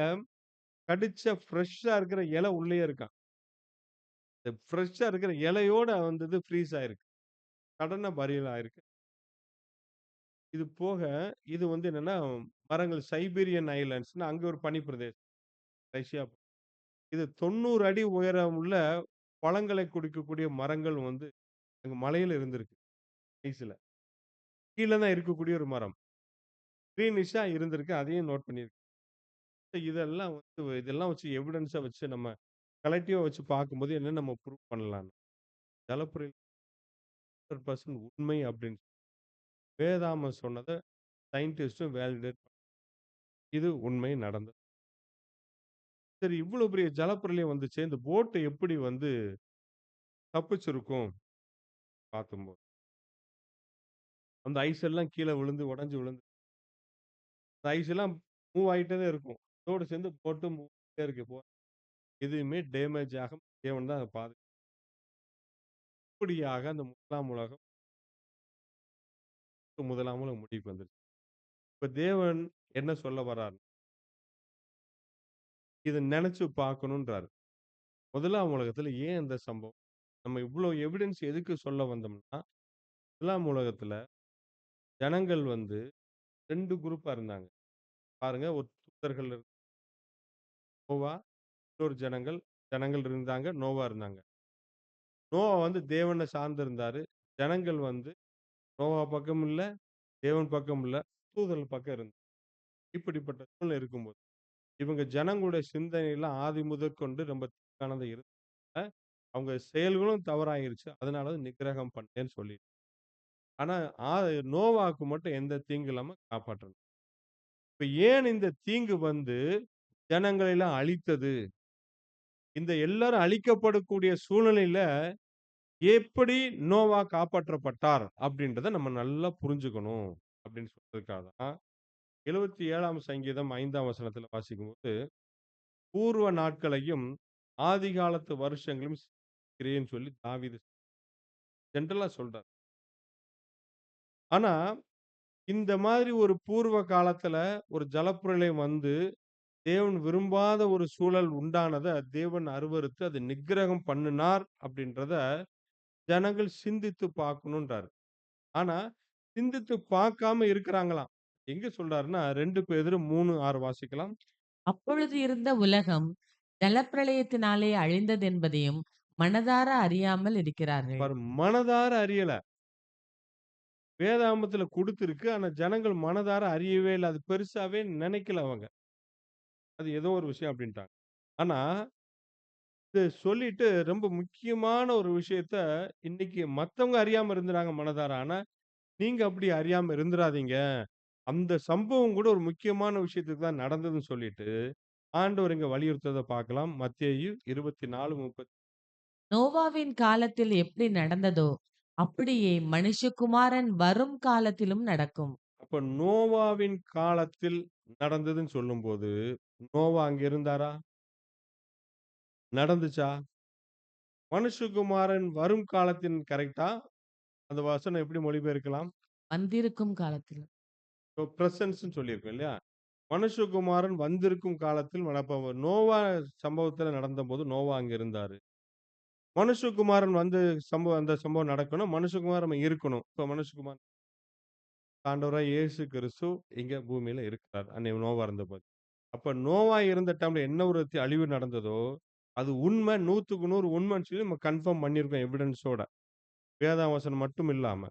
கடிச்ச ஃப்ரெஷ்ஷா இருக்கிற இலை உள்ளேயே இருக்காம். இந்த ஃப்ரெஷ்ஷா இருக்கிற இலையோட வந்தது ஃப்ரீஸ் ஆயிருக்கு. சடனா பரியல் ஆயிருக்கு. இது போக, இது வந்து என்னன்னா, மரங்கள் சைபீரியன் ஐலேண்ட்ஸ்ன்னு அங்க ஒரு பனி பிரதேசம். ரஷ்யா. இது 90 அடி உயரம் உள்ள பழங்களை குடிக்கக்கூடிய மரங்கள் வந்து அங்க மலையில இருந்திருக்கு. ஐஸ்ல. கீழ தான் இருக்கக்கூடிய ஒரு மரம். கிரீனிஷா இருந்திருக்கு. அதையும் நோட் பண்ணியிருக்கேன். இதெல்லாம் வச்சு எவிடன்ஸா வச்சு நம்ம கலெக்டிவா வச்சு பார்க்கும்போது என்ன நம்ம ப்ரூவ் பண்ணலாம்ன்னு. ஜலப்புறையில் 100% உண்மை அப்படின்னு வேதாம சொன்னத சயின்டிஸ்டும் வேலிடேட் இது உண்மை நடந்தது. சரி இவ்வளவு பெரிய ஜலப்பிரளயம் வந்துச்சே, இந்த போட் எப்படி வந்து தப்பிச்சிருக்கும் பார்க்கும்போது. அந்த ஐஸ் எல்லாம் கீழ விழுந்து உடைஞ்சு விழுந்து அந்த ஐஸ் எல்லாம் மூவ் ஆயிட்டே தான் இருக்கும். அதோட சேர்ந்து போட்டும் மூவ் ஆயிட்டே இருக்கு. எதுவுமே டேமேஜ் ஆகாம தேவன் தான் அத இப்படியாக அந்த முதலாம் உலகம் முதலாம் உலகம் முடிவுக்கு வந்துருச்சு. இப்ப தேவன் என்ன சொல்ல வர்றார்? இத நெனச்சு பார்க்கணுன்றாரு. முதலாம் உலகத்துல ஏன் இந்த சம்பவம்? நம்ம இவ்ளோ எவிடன்ஸ் எதுக்கு சொல்ல வந்தோம்னா, முதலாம் உலகத்துல ஜனங்கள் வந்து 2 குரூப்பா இருந்தாங்க. பாருங்க ஒரு தூதர்கள் நோவா, இன்னொரு ஜனங்கள் இருந்தாங்க, நோவா இருந்தாங்க. நோவா வந்து தேவன சார்ந்து இருந்தாரு. ஜனங்கள் வந்து நோவா பக்கம் இல்ல, தேவன் பக்கம் இல்ல, தூதர்கள் பக்கம் இப்படிப்பட்ட சூழ்நிலை இருக்கும்போது, இவங்க ஜனங்களுடைய சிந்தனைலாம் ஆதி முதற்கொண்டு ரொம்ப தீங்கானதா இருந்ததுனால, அவங்க செயல்களும் தவறாயிருச்சு. அதனால தான் நிக்கிரகம் பண்ணேன்னு சொல்லி. ஆனா ஆ நோவாவுக்கு மட்டும் எந்த தீங்கு இல்லாம காப்பாற்றணும். இப்ப ஏன் இந்த தீங்கு வந்து ஜனங்களை எல்லாம் அழித்தது? இந்த எல்லாரும் அழிக்கப்படக்கூடிய சூழ்நிலையில எப்படி நோவா காப்பாற்றப்பட்டார் அப்படின்றத நம்ம நல்லா புரிஞ்சுக்கணும் அப்படின்னு சொல்றதுக்காக தான் 77ஆம் சங்கீதம் 5ஆம் வசனத்துல வாசிக்கும்போது, பூர்வ நாட்களையும் ஆதிகாலத்து வருஷங்களையும் சிநேகிக்கிறேன்னு சொல்லி தாவீது ஜென்ரலா சொல்றார். ஆனா, இந்த மாதிரி ஒரு பூர்வ காலத்துல ஒரு ஜலப்பிரளயம் வந்து, தேவன் விரும்பாத ஒரு சூழல் உண்டானத தேவன் அருவருத்து அத நிக்கிரகம் பண்ணுனார் அப்படின்றத ஜனங்கள் சிந்தித்து பார்க்கணுன்றாரு. ஆனா, சிந்தித்து பார்க்காம இருக்கிறாங்களாம். எங்க சொல்றாருன்னா, 2 பேதுரு 3:6 வாசிக்கலாம். அப்பொழுது இருந்த உலகம் ஜலப்பிரளயத்தினாலே அழிந்ததென்பதையும் மனதார அறியாமல் இருக்கிறார்கள். பாரு மனதார அறியல. வேதாகமத்துல குடுத்திருக்கு. ஆனா ஜனங்கள் மனதார அறியவே இல்ல. அது பெருசாவே நினைக்கல அவங்க. அது ஏதோ ஒரு விஷயம் அப்டின்ட்டாங்க. ஆனா, இது சொல்லிட்டு ரொம்ப முக்கியமான ஒரு விஷயத்த இன்னைக்கு மத்தவங்க அறியாம இருந்துறாங்க மனதார. ஆனா, நீங்க அப்படி அறியாம இருந்துறாதீங்க. அந்த சம்பவம் கூட ஒரு முக்கியமான விஷயத்துக்கு தான் நடந்ததுன்னு சொல்லிட்டு, ஆண்டவர் இங்க வலியுறுத்துறத பார்க்கலாம். மத்தேயு 24:30. நோவாவின் காலத்தில் எப்படி நடந்ததோ, அப்படியே மனுஷகுமாரன் வரும் காலத்திலும் நடக்கும். அப்ப நோவாவின் காலத்தில் நடந்ததுன்னு சொல்லும்போது, நோவா அங்க இருந்தாரா? நடந்துச்சா? மனுஷகுமாரன் வரும் காலத்தின் கரெக்ட்டா? அந்த வசனம் எப்படி மொழிபெயர்க்கலாம்? வந்திருக்கும் காலத்திலும். இப்போ பிரசன்ஸ்ன்னு சொல்லியிருக்கோம் இல்லையா? மனுஷகுமாரன் வந்திருக்கும் காலத்தில் அப்ப நோவா சம்பவத்துல நடந்தபோது நோவா அங்க இருந்தாரு. மனுஷகுமாரன் வந்து அந்த சம்பவம் நடக்கணும். மனுஷகுமாரன் இருக்கணும். இப்ப மனுஷகுமாரன் ஆண்டவராய் இயேசு கிறிஸ்து இங்க பூமியில இருக்கிறார். அன்னை நோவா இருந்தபோது. அப்ப நோவா இருந்த டைம்ல என்ன ஒரு அழிவு நடந்ததோ, அது உண்மை 100க்கு 100 உண்மைன்னு சொல்லி நம்ம கன்ஃபார்ம் பண்ணியிருக்கோம் எவிடன்ஸோட. வேதாவசனம் மட்டும் இல்லாம.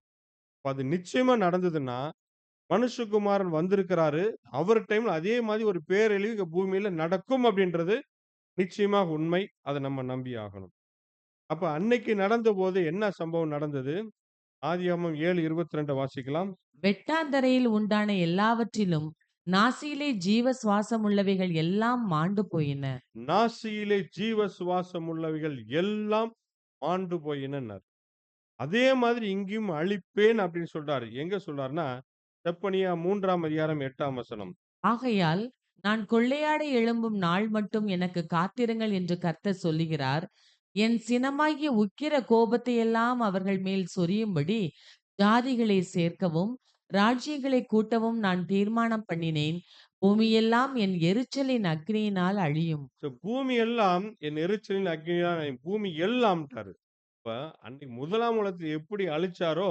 அப்ப அது நிச்சயமா நடந்ததுன்னா, மனுஷகுமாரன் வந்திருக்கிறாரு. அவர் டைம்ல அதே மாதிரி ஒரு பேரழிவு இங்க பூமியில நடக்கும் அப்படின்றது நிச்சயமாக உண்மை. அத நம்ம நம்பி ஆகணும். அப்ப அன்னைக்கு நடந்தபோது என்ன சம்பவம் நடந்தது? ஆதியாகமம் 7:22 வாசிக்கலாம். வெட்டாந்தரையில் உண்டான எல்லாவற்றிலும் நாசியிலே ஜீவ சுவாசமுள்ளவைகள் எல்லாம் மாண்டு போயின. நாசியிலே ஜீவ சுவாசம் உள்ளவைகள் எல்லாம் மாண்டு போயினன்னார். அதே மாதிரி இங்கேயும் அழிப்பேன் அப்படின்னு சொல்றாரு. எங்க சொல்றாருன்னா, செப்பனியா 3ஆம் அதிகாரம் 8ஆம் வசனம். ஆகையால் நான் கொள்ளையாட எழும்பும் நாள் மட்டும் எனக்கு காத்திருங்கள் என்று கர்த்தர் சொல்லுகிறார். என் சினமாகிய உக்கிர கோபத்தையெல்லாம் அவர்கள் மேல் சொரியும்படி ஜாதிகளை சேர்க்கவும் ராஜ்யங்களை கூட்டவும் நான் தீர்மானம் பண்ணினேன். பூமியெல்லாம் என் எரிச்சலின் அக்கினியினால் அழியும். பூமி எல்லாம் என் எரிச்சலின் அக்கினியால் பூமி எல்லாம்ட்டாரு. இப்ப அன்னைக்கு 1ஆம் உலகத்தை எப்படி அழிச்சாரோ,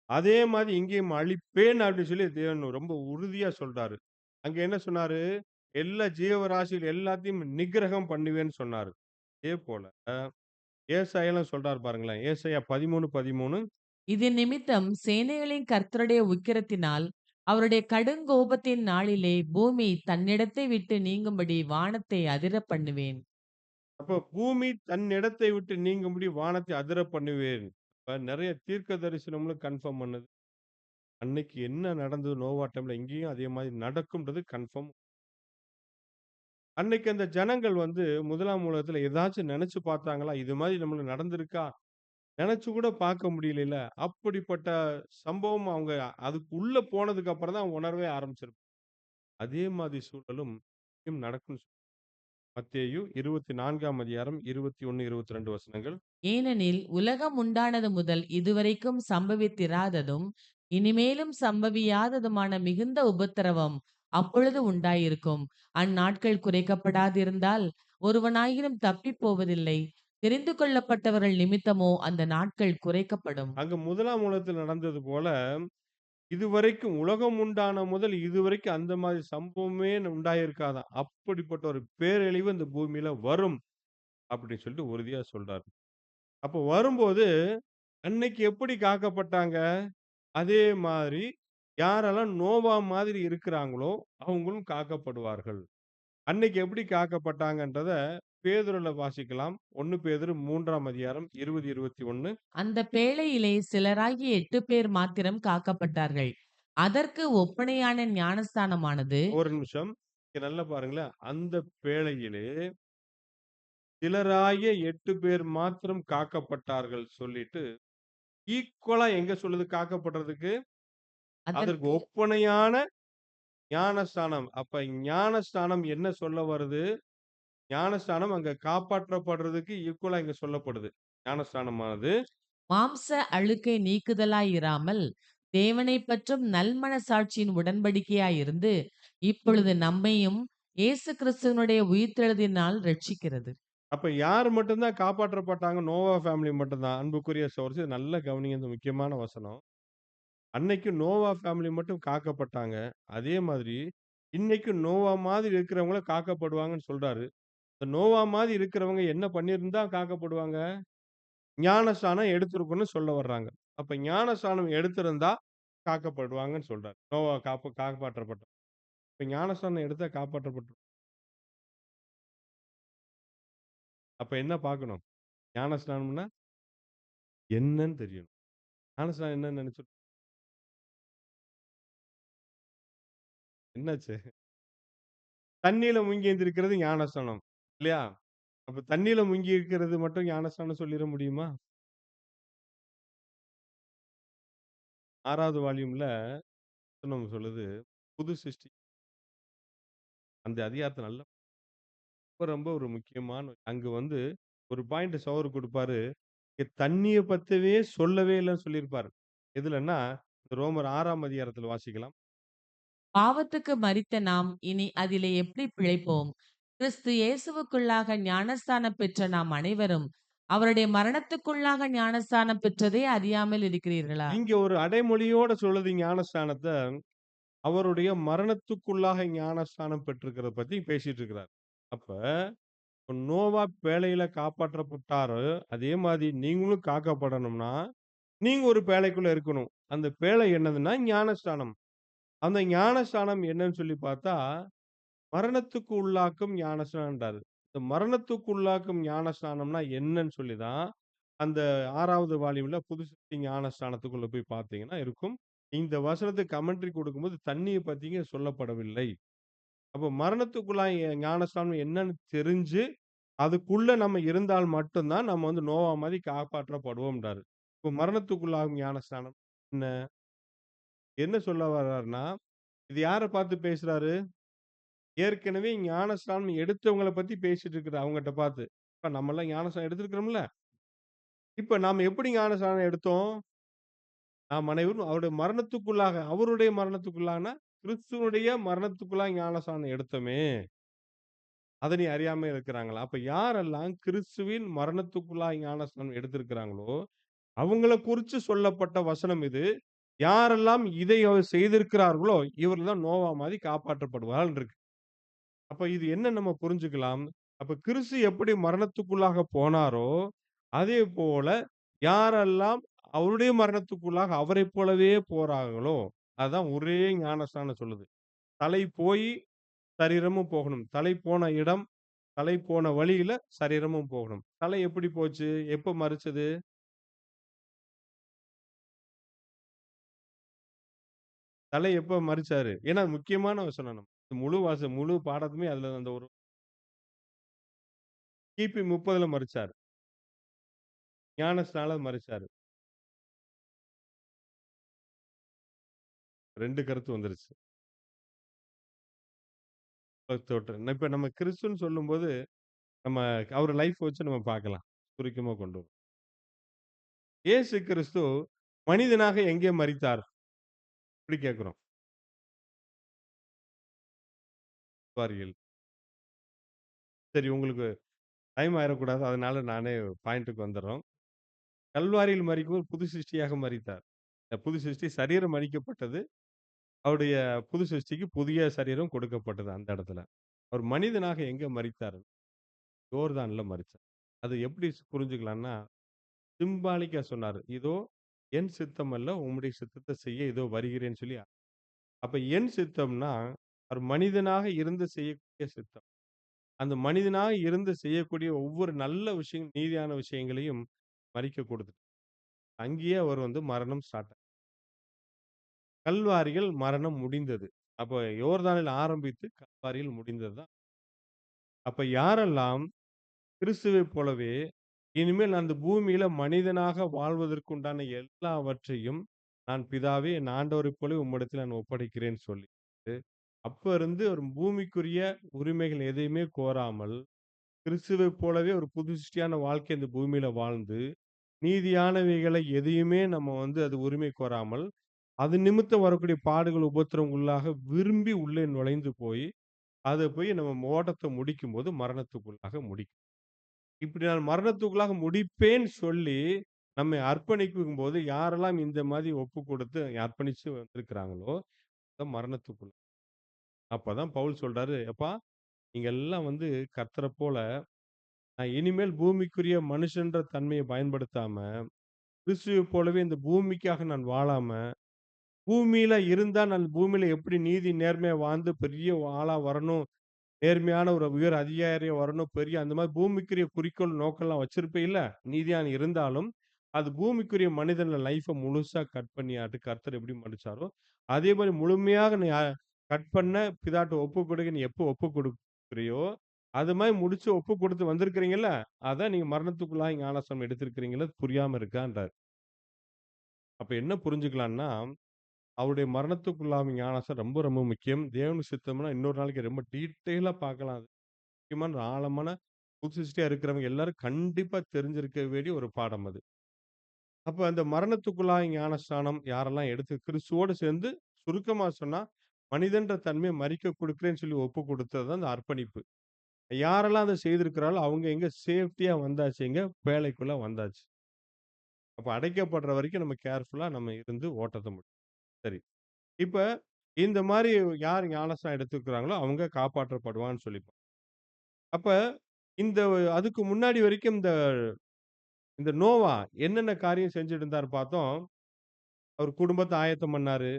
அதே மாதிரி இங்கேயும் அழிப்பேன் அப்படின்னு சொல்லி தேவன் ரொம்ப உறுதியா சொல்றாரு. அங்க என்ன சொன்னாரு? எல்லா ஜீவராசிகள் எல்லாத்தையும் நிக்கிரகம் பண்ணுவேன்னு சொன்னாரு. அதே போல ஏசாயாலாம் சொல்றாரு பாருங்களேன். ஏசாயா 13:13. இது நிமித்தம் சேனைகளின் கர்த்தருடைய உக்கிரத்தினால் அவருடைய கடுங்கோபத்தின் நாளிலே பூமி தன்னிடத்தை விட்டு நீங்கும்படி வானத்தை அதிர பண்ணுவேன். அப்ப பூமி தன் இடத்தை விட்டு நீங்கும்படி வானத்தை அதிர பண்ணுவேன். இப்ப நெறைய தீர்க்க தரிசனங்களும் கன்ஃபார்ம் பண்ணுது. அன்னைக்கு என்ன நடந்தது நோவா டைம்ல இங்கேயும் அதே மாதிரி நடக்கும்ன்றது கன்ஃபார்ம். அன்னைக்கு அந்த ஜனங்கள் வந்து 1ஆம் உலகத்துல ஏதாச்சும் நெனச்சு பார்த்தாங்களா? இது மாதிரி நம்மளுக்கு நடந்திருக்கா? நெனச்சு கூட பார்க்க முடியலைல்ல. அப்படிப்பட்ட சம்பவம் அவங்க அதுக்கு உள்ள போனதுக்கு அப்புறம் தான் உணரவே ஆரம்பிச்சிருப்பாங்க. அதே மாதிரி சூழலும் இங்கேயும் நடக்கும். மத்தேயு 24ஆம் அதிகாரம் 21, 22 வசனங்கள். ஏனெனில் உலகம் உண்டானது முதல் இதுவரைக்கும் சம்பவித்திராததும் இனிமேலும் சம்பவியாததுமான மிகுந்த உபத்திரவம் அப்பொழுது உண்டாயிருக்கும். அந்நாட்கள் குறைக்கப்படாதிருந்தால் ஒருவனாயினும் தப்பிப் போவதில்லை. தெரிந்து கொள்ளப்பட்டவர்கள் நிமித்தமோ அந்த நாட்கள் குறைக்கப்படும். அங்க 1ஆம் உலகத்துல நடந்தது போல, இதுவரைக்கும் உலகம் உண்டான முதல் இதுவரைக்கும் அந்த மாதிரி சம்பவமே உண்டாயிருக்காதாம். அப்படிப்பட்ட ஒரு பேரழிவு இந்த பூமியில வரும். அப்படின்னு சொல்லிட்டு உறுதியா சொல்றாரு. அப்போ வரும்போது, அன்னைக்கு எப்படி காக்கப்பட்டாங்க? அதே மாதிரி யாரெல்லாம் நோவா மாதிரி இருக்கிறாங்களோ, அவங்களும் காக்கப்படுவார்கள். அன்னைக்கு எப்படி காக்கப்பட்டாங்கன்றத பேதுருல வாசிக்கலாம். 1 பேதுரு 3ஆம் அதிகாரம் 20, 21. அந்த பேழையிலே சிலராகிய 8 பேர் மாத்திரம் காக்கப்பட்டார்கள். அதற்கு ஒப்பனையான ஞானஸ்தானமானது ஒரு நிமிஷம். இங்க நல்லா பாருங்களேன். அந்த பேழையிலே சிலராய 8 பேர் மாத்திரம் காக்கப்பட்டார்கள் சொல்லிட்டு, ஈக்குவலா எங்க சொல்லுது காக்கப்படுறதுக்கு? அதற்கு அதற்கு ஒப்பனையான ஞானஸ்நானம். அப்ப ஞானஸ்நானம் என்ன சொல்ல வருது? ஞானஸ்நானம் அங்க காப்பாற்றப்படுறதுக்கு ஈக்குவலா இங்க சொல்லப்படுது. ஞானஸ்நானமானது மாம்ச அழுக்கை நீக்குதலாயிராமல், தேவனைப் பற்றும் நல்மனசாட்சியின் உடன்படிக்கையாயிருந்து, இப்பொழுது நம்மையும் இயேசு கிறிஸ்துவினுடைய உயிர்த்தெழுதலினால் இரட்சிக்கிறது. அப்ப யார் மட்டும் தான் காப்பாற்றப்பட்டாங்க? நோவா ஃபேமிலி மட்டும் தான். அன்புக்குரிய சகோதரர்களே, நல்லா கவனிங்க இந்த முக்கியமான வசனம். அன்னைக்கு நோவா ஃபேமிலி மட்டும் காக்கப்பட்டாங்க. அதே மாதிரி இன்னைக்கு நோவா மாதிரி இருக்கிறவங்கள காக்கப்படுவாங்கன்னு சொல்றாரு. இந்த நோவா மாதிரி இருக்கிறவங்க என்ன பண்ணியிருந்தா காக்கப்படுவாங்க? ஞானஸ்நானம் எடுத்திருக்கணும்னு சொல்ல வர்றாங்க. அப்ப ஞானஸ்நானம் எடுத்திருந்தா காக்கப்படுவாங்கன்னு சொல்றாரு. நோவா காப்பாற்றப்பட்டான். இப்ப ஞானஸ்நானம் எடுத்தா காப்பாற்றப்பட்டு அப்ப என்ன பார்க்கணும்? ஞானஸ்நானம்னா என்னன்னு தெரியணும். ஞானஸ்நானம் என்னன்னு நெனச்சு என்னாச்சு? தண்ணீல முங்கி எந்திரிக்கிறது ஞானஸ்நானம். இல்லையா? அப்ப தண்ணீல முங்கி இருக்கிறது மட்டும் ஞானஸ்நானம் சொல்லிற முடியுமா? 6வது வால்யூம்ல வசனம் சொல்லுது, புது சிருஷ்டி. அந்த அதிகாரத்த நல்லா ரொம்ப ரொம்ப ஒரு முக்கியமான அங்க வந்து ஒரு பாயிண்ட் சகோதரர் குடுப்பாரு. தண்ணிய பத்தவே சொல்லவே இல்லன்னு சொல்லியிருப்பாரு. எதுலன்னா, ரோமர் 6ஆம் அதிகாரத்துல வாசிக்கலாம். பாவத்துக்கு மரித்த நாம் இனி அதிலே எப்படி பிழைப்போம்? கிறிஸ்து இயேசுவுக்குள்ளாக ஞானஸ்தானம் பெற்ற நாம் அனைவரும் அவருடைய மரணத்துக்குள்ளாக ஞானஸ்தானம் பெற்றதை அறியாமல் இருக்கிறீர்களா? இங்க ஒரு அடைமொழியோட சொல்லுது ஞானஸ்நானத்த. அவருடைய மரணத்துக்குள்ளாக ஞானஸ்நானம் பெற்றிருக்கிறத பத்தி பேசிட்டு இருக்கிறார். அப்ப நோவா பேழையில காப்பாற்றப்பட்டாரு. அதே மாதிரி நீங்களும் காக்கப்படணும்னா, நீங்க ஒரு பேழைக்குள்ள இருக்கணும். அந்த பேழை என்னதுன்னா ஞானஸ்நானம். அந்த ஞானஸ்நானம் என்னன்னு சொல்லி பார்த்தா, மரணத்துக்கு உள்ளாக்கும் ஞானஸ்நானம்ன்றாரு. இந்த மரணத்துக்கு உள்ளாக்கும் ஞானஸ்நானம்னா என்னன்னு சொல்லி தான், அந்த 6வது வால்யூம்ல புது சிருஷ்டி ஞானஸ்நானத்துக்குள்ள போய் பார்த்தீங்கன்னா இருக்கும். இந்த வசனத்துக்கு கமெண்ட்ரி கொடுக்கும்போது தண்ணீய பத்திங்க சொல்லப்படவில்லை. அப்ப மரணத்துக்குள்ளாய் ஞானஸ்நானம் என்னன்னு தெரிஞ்சு, அதுக்குள்ள நம்ம இருந்தால் மட்டும் தான் நம்ம வந்து நோவா மாரி காப்பாற்றப்படுவோம்ன்றாரு. இப்ப மரணத்துக்குள்ளாகும் ஞானஸ்நானம் என்ன? என்ன சொல்ல வர்றாருன்னா, இது யார பார்த்து பேசுறாரு? ஏற்கனவே ஞானஸ்நானம் எடுத்தவங்கள பத்தி பேசிட்டு இருக்கிறார் அவங்கட்ட பார்த்து. இப்ப நம்மலாம் ஞானஸ்நானம் எடுத்திருக்கிறோம்ல. இப்ப நாம எப்படி ஞானஸ்நானம் எடுத்தோம்? நாம் அனைவரும் அவருடைய மரணத்துக்குள்ளான கிறிஸ்துவனுடைய மரணத்துக்குள்ளாக ஞானஸ்நானம் எடுத்தோமே. அத நீ அறியாம இருக்கிறாங்களா? அப்ப யாரெல்லாம் கிறிஸ்துவின் மரணத்துக்குள்ளாய் ஞானஸ்நானம் எடுத்திருக்கிறாங்களோ, அவங்கள குறிச்சு சொல்லப்பட்ட வசனம் இது. யாரெல்லாம் இதை செய்திருக்கிறார்களோ, இவர்கள் தான் நோவா மாரி காப்பாற்றப்படுவார்கள் இருக்கு. அப்ப இது என்ன நம்ம புரிஞ்சுக்கலாம்? அப்ப கிறிஸ்து எப்படி மரணத்துக்குள்ளாக போனாரோ, அதே போல யாரெல்லாம் அவருடைய மரணத்துக்குள்ளாக அவரைப் போலவே போறார்களோ, அதான் ஒரே ஞானஸ்நானம் சொல்லுது. தலை போயி சரீரமும் போகணும். தலை போன இடம், தலை போன வழியில சரீரமும் போகணும். தலை எப்படி போச்சு? எப்ப மரிச்சது? தலை எப்ப மரிச்சாரு? ஏன்னா முக்கியமான வசனம் நம்ம. முழு பாடத்துமே அதுல அந்த ஒரு கிபி 30ல மரிச்சாரு. ஞானஸ்நானம் மரிச்சாரு. 2 கருத்து வந்துருச்சு. இப்ப நம்ம கிறிஸ்துன்னு சொல்லும்போது, நம்ம அவர் லைஃப் வச்சு நம்ம பார்க்கலாம். சுருக்கமா கொண்டு வரோம். இயேசு கிறிஸ்து மனிதனாக எங்கே மரித்தார்? இப்படி கேட்கிறோம். பாருங்கள். சரி உங்களுக்கு டைம் ஆயிறக்கூடாது. அதனால நானே பாயிண்ட்க்கு வந்துர்றோம். கல்வாரியில் மரிக்கும்போது புது சிருஷ்டியாக மரித்தார். புது சிருஷ்டி சரீரம் அழிக்கப்பட்டது. அவருடைய புது சிருஷ்டிக்கு புதிய சரீரம் கொடுக்கப்பட்டது அந்த இடத்துல. அவர் மனிதனாக எங்க மரித்தார்? யோர்தான்ல மரிச்சார். அது எப்படி புரிஞ்சுக்கலாம்னா, சிம்பாலிக்கா சொன்னாரு. இதோ என் சித்தம் அல்ல, உம்முடைய சித்தத்த செய்ய இதோ வருகிறேன்னு சொல்லி. அப்ப என் சித்தம்னா, அவர் மனிதனாக இருந்து செய்யக்கூடிய சித்தம். அந்த மனிதனாக இருந்து செய்யக்கூடிய ஒவ்வொரு நல்ல விஷயம், நீதியான விஷயங்களையும் மரிக்க கொடுத்துட்டார். அங்கேயே அவர் வந்து மரணம் ஸ்டார்ட். கல்வாரியில் மரணம் முடிந்தது. அப்ப யோர்தானில் ஆரம்பித்து கல்வாரியில் முடிந்தது தான். அப்ப யாரெல்லாம் கிறிஸ்துவைப் போலவே, இனிமேல் நான் அந்த பூமியில மனிதனாக வாழ்வதற்குண்டான எல்லாவற்றையும், நான் பிதாவே என் ஆண்டவரைப் போல உம்மிடத்தில் நான் ஒப்படைக்கிறேன்னு சொல்லிட்டு, அப்ப இருந்து ஒரு பூமிக்குரிய உரிமைகள் எதையுமே கோராமல், கிறிஸ்துவைப் போலவே ஒரு புது சிருஷ்டியான வாழ்க்கை இந்த பூமியில வாழ்ந்து, நீதியானவைகளை எதையுமே நம்ம அது உரிமை கோராமல், அது நிமித்தம் வரக்கூடிய பாடுகள், உபத்திரவங்களுள்ளாக விரும்பி உள்ளே நுழைந்து போய், அத போய் நம்ம ஓட்டத்த முடிக்கும்போது மரணத்துக்குள்ளாக முடிக்கும். இப்படி நான் மரணத்துக்குள்ளாக முடிப்பேன் சொல்லி, நம்மை அர்ப்பணிக்கும்போது, யாரெல்லாம் இந்த மாரி ஒப்பு கொடுத்து அர்ப்பணிச்சு வந்திருக்கிறாங்களோ, மரணத்துக்குள்ள. அப்பதான் பவுல் சொல்றாரு, "எப்பா நீங்க எல்லாம் கர்த்தர போல, நான் இனிமேல் பூமிக்குரிய மனுஷன்ற தன்மைய பயன்படுத்தாம, கிறிஸ்துவைப் போலவே இந்த பூமிக்காக நான் வாழாம, பூமியில இருந்தா நான் பூமியில எப்படி நீதி நேர்மையா வாழ்ந்து பெரிய ஆளா வரணும், நேர்மையான ஒரு உயர் அதிகாரியா வரணும். பெரிய அந்த மாரி பூமிக்குரிய குறிக்கோள், நோக்கம்லாம் வச்சிருப்பீல்ல. நீதியான் இருந்தாலும், அது பூமிக்குரிய மனிதன லைஃப முழுசா கட் பண்ணியாட்டு கர்த்தர் எப்படி மன்னிச்சாரோ, அதே மாரி முழுமையாக நீ கட் பண்ண பிதாட்ட ஒப்புக் கொடுக்க நீ எப்போ ஒப்புக் குடுக்குறியோ, அது மாரி முடிச்சு ஒப்புக் குடுத்து வந்திருக்கிறீங்கல்ல, அதான் நீங்க மரணத்துக்குள்ளாகி ஞானஸ்நானம் எடுத்திருக்கிறீங்கல்ல, புரியாம இருக்கான்றார். அப்ப என்ன புரிஞ்சுக்கலான்னா, அவருடைய மரணத்துக்குள்ளாகும் ஞானஸ்நானம் ரொம்ப ரொம்ப முக்கியம். தேவனுக்கு சித்தம்னா இன்னொரு நாளைக்கு ரொம்ப டீட்டெயிலா பார்க்கலாம். முக்கியமான ஆழமான புது சிருஷ்டியா இருக்கிறவங்க எல்லாரும் கண்டிப்பா தெரிஞ்சிருக்க வேண்டிய ஒரு பாடம் அது. அப்ப அந்த மரணத்துக்குள்ளாய் ஞானஸ்நானம் யாரெல்லாம் எடுத்து கிறிஸ்துவோடு சேர்ந்து சுருக்கமா சொன்னா, மனிதன்ற தன்மைய மரிக்க குடுக்கிறேன்னு சொல்லி ஒப்பு குடுத்தது தான் அந்த அர்ப்பணிப்பு. யாரெல்லாம் அத செய்திருக்கிறாங்களோ, அவங்க எங்க சேஃப்டியா வந்தாச்சுங்க, பேழைக்குள்ள வந்தாச்சு. அப்ப அடைக்கப்படுற வரைக்கும் நம்ம கேர்ஃபுல்லா நம்ம இருந்து ஓட்டத்த முடியும். சரி. இப்ப இந்த மாரி யார் ஞானஸ்நானம் எடுத்துக்கிறாங்களோ, அவங்க காப்பாற்றப்படுவான்னு சொல்லி. அப்ப இந்த அதுக்கு முன்னாடி வரைக்கும் இந்த இந்த நோவா என்னென்ன காரியம் செஞ்சுட்டு இருந்தாரு பார்த்தோம். அவர் குடும்பத்த ஆயத்தம் பண்ணாரு.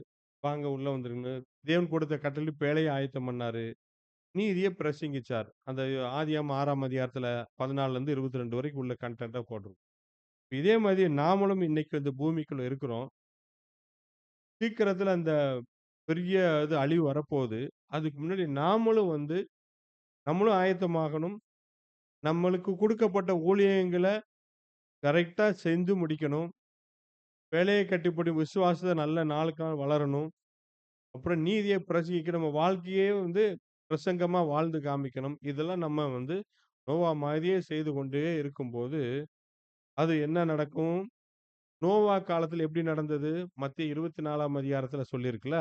வாங்க உள்ள வந்துருங்கன்னு. தேவன் கொடுத்த கட்டளை பேழைய ஆயத்தம் பண்ணாரு. நீதிய பிரசங்கிச்சார். அந்த ஆதியாகமம் 6ஆம் அதிகாரத்துல 14லருந்து 22 வரைக்கும் உள்ள கன்டென்ட்ட போட்டிருக்கும். இதே மாதிரி நாமளும் இன்னைக்கு இந்த பூமிக்குள்ள இருக்கிறோம். சீக்கிரத்துல அந்த பெரிய அழிவு வரப்போகுது. அதுக்கு முன்னாடி நாமளும் நம்மளும் ஆயத்தமாகணும். நம்மளுக்கு குடுக்கப்பட்ட ஊழியங்கள கரெக்ட்டா செஞ்சு முடிக்கணும். வேலைய கட்டிப்படி விசுவாசத்த நல்ல நாளுக்கு நாள் வளரணும். அப்புறம் நீதிய பிரசங்கிக்க நம்ம வாழ்க்கையே பிரசங்கமா வாழ்ந்து காமிக்கணும். இதெல்லாம் நம்ம நோவா மாதிரியே செய்து கொண்டே இருக்கும்போது, அது என்ன நடக்கும்? நோவா காலத்துல எப்படி நடந்தது? மத்திய 24ஆம் அதிகாரத்துல சொல்லியிருக்குல்ல.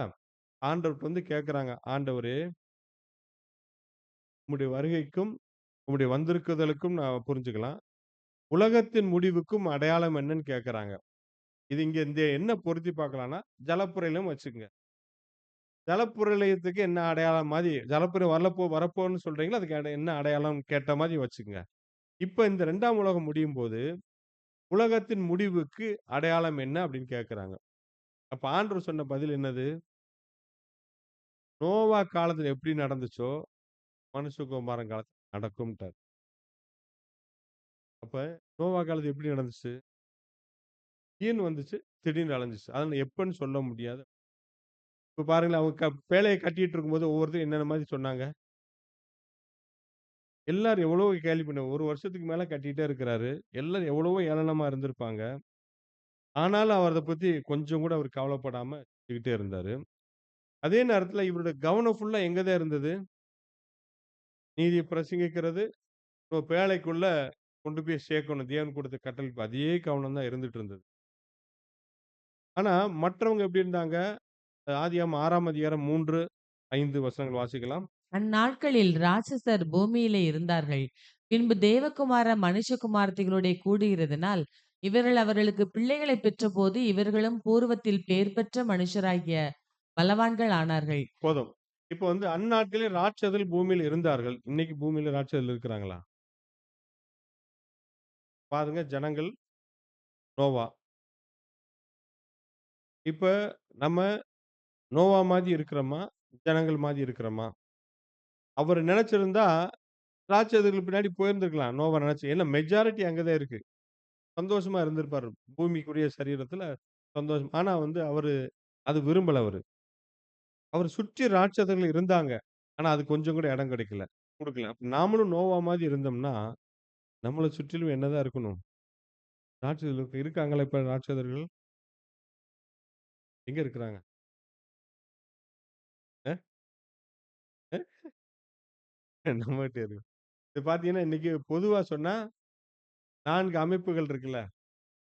ஆண்டவர்ட்ட கேட்கறாங்க. ஆண்டவரே, உம்முடைய வருகைக்கும், உம்முடைய வந்திருக்குதலுக்கும் நான் புரிஞ்சுக்கலாம். உலகத்தின் முடிவுக்கும் அடையாளம் என்னன்னு கேட்கறாங்க. இது இங்க என்ன பொருத்தி பார்க்கலாம்னா, ஜலப்பிரளயம் வச்சுக்கங்க. ஜலப்பிரளயத்துக்கு என்ன அடையாளம் மாரி, ஜலப்பிரளயம் வரப்போன்னு சொல்றீங்களா? அதுக்கு என்ன அடையாளம் கேட்ட மாரி வச்சுக்கங்க. இப்ப இந்த 2ஆம் உலகம் முடியும்போது, உலகத்தின் முடிவுக்கு அடையாளம் என்ன அப்படின்னு கேட்கறாங்க. அப்ப ஆண்டவர் சொன்ன பதில் என்னது? நோவா காலத்துல எப்படி நடந்துச்சோ, மனுஷகுமாரன் காலத்துல நடக்கும்ட்டார். அப்ப நோவா காலத்துல எப்படி நடந்துச்சு? தீன்னு வந்துச்சு, திடீர்னு அழிஞ்சுச்சு. அதனால எப்பன்னு சொல்ல முடியாது. இப்ப பாருங்களேன், அவங்க பேழைய கட்டிட்டு இருக்கும்போது ஒவ்வொருத்தரும் என்னென்ன மாரி சொன்னாங்க? எல்லாரும் எவ்வளவோ கேலி பண்ண 1 வருஷத்துக்கு மேல கட்டிட்டே இருக்கிறாரு. எல்லாரும் எவ்வளவோ ஏளனமா இருந்திருப்பாங்க. ஆனாலும் அவர் அத பத்தி கொஞ்சம் கூட அவர் கவலைப்படாம செஞ்சுகிட்டே இருந்தாரு. அதே நேரத்துல இவருடைய கவனம் ஃபுல்லா எங்க தான் இருந்தது? நீதிய பிரசங்கிக்கிறது, பேழைக்குள்ள கொண்டு போய் சேர்க்கணும். தேவன் கொடுத்த கட்டளைக்கு அதே கவனம் தான் இருந்துட்டு இருந்தது. ஆனா மற்றவங்க எப்படி இருந்தாங்க? ஆதியாகமம் 6ஆம் அதிகாரம் 3, 5 வசனங்கள் வாசிக்கலாம். அந்நாட்களில் ராட்சசர் பூமியிலே இருந்தார்கள். பின்பு தேவகுமார மனுஷகுமாரத்திகளோடே கூடுகிறதினால், இவர்கள் அவர்களுக்கு பிள்ளைகளைப் பெற்றபோது, இவர்களும் பூர்வத்தில் பேர் பெற்ற மனுஷராகிய பலவான்கள் ஆனார்கள். போதும். இப்ப அந்நாட்களில் ராட்சதர்கள் பூமியில இருந்தார்கள். இன்னைக்கு பூமியில ராட்சதர்கள் இருக்கிறாங்களா? பாருங்க ஜனங்கள், நோவா. இப்ப நம்ம நோவா மாரி இருக்கிறோமா? ஜனங்கள் மாரி இருக்கிறோமா? அவரு நெனச்சிருந்தா ராட்சதர்கள் பின்னாடி போயிருந்திருக்கலாம். நோவா நெனச்சு. ஏன்னா மெஜாரிட்டி அங்க தான் இருக்கு. சந்தோஷமா இருந்திருப்பாரு. பூமிக்குரிய சரீரத்துல சந்தோஷம். ஆனா அவரு அது விரும்பல அவரு. அவர சுற்றி ராட்சதர்கள் இருந்தாங்க. ஆனா அது கொஞ்சம் கூட இடம் கிடைக்கல. குடுக்கல. அப்ப நாமளும் நோவா மாரி இருந்தோம்னா, நம்மள சுற்றிலும் என்னதான் இருக்கணும்? ராட்சதர்கள் இருக்காங்களா இப்ப ராட்சதர்கள்? எங்க இருக்கிறாங்க? அ, அ நம்மகிட்ட இருக்கு. இது பார்த்தீங்கன்னா, இன்னைக்கு பொதுவா சொன்னா 4 அமைப்புகள் இருக்குல்ல.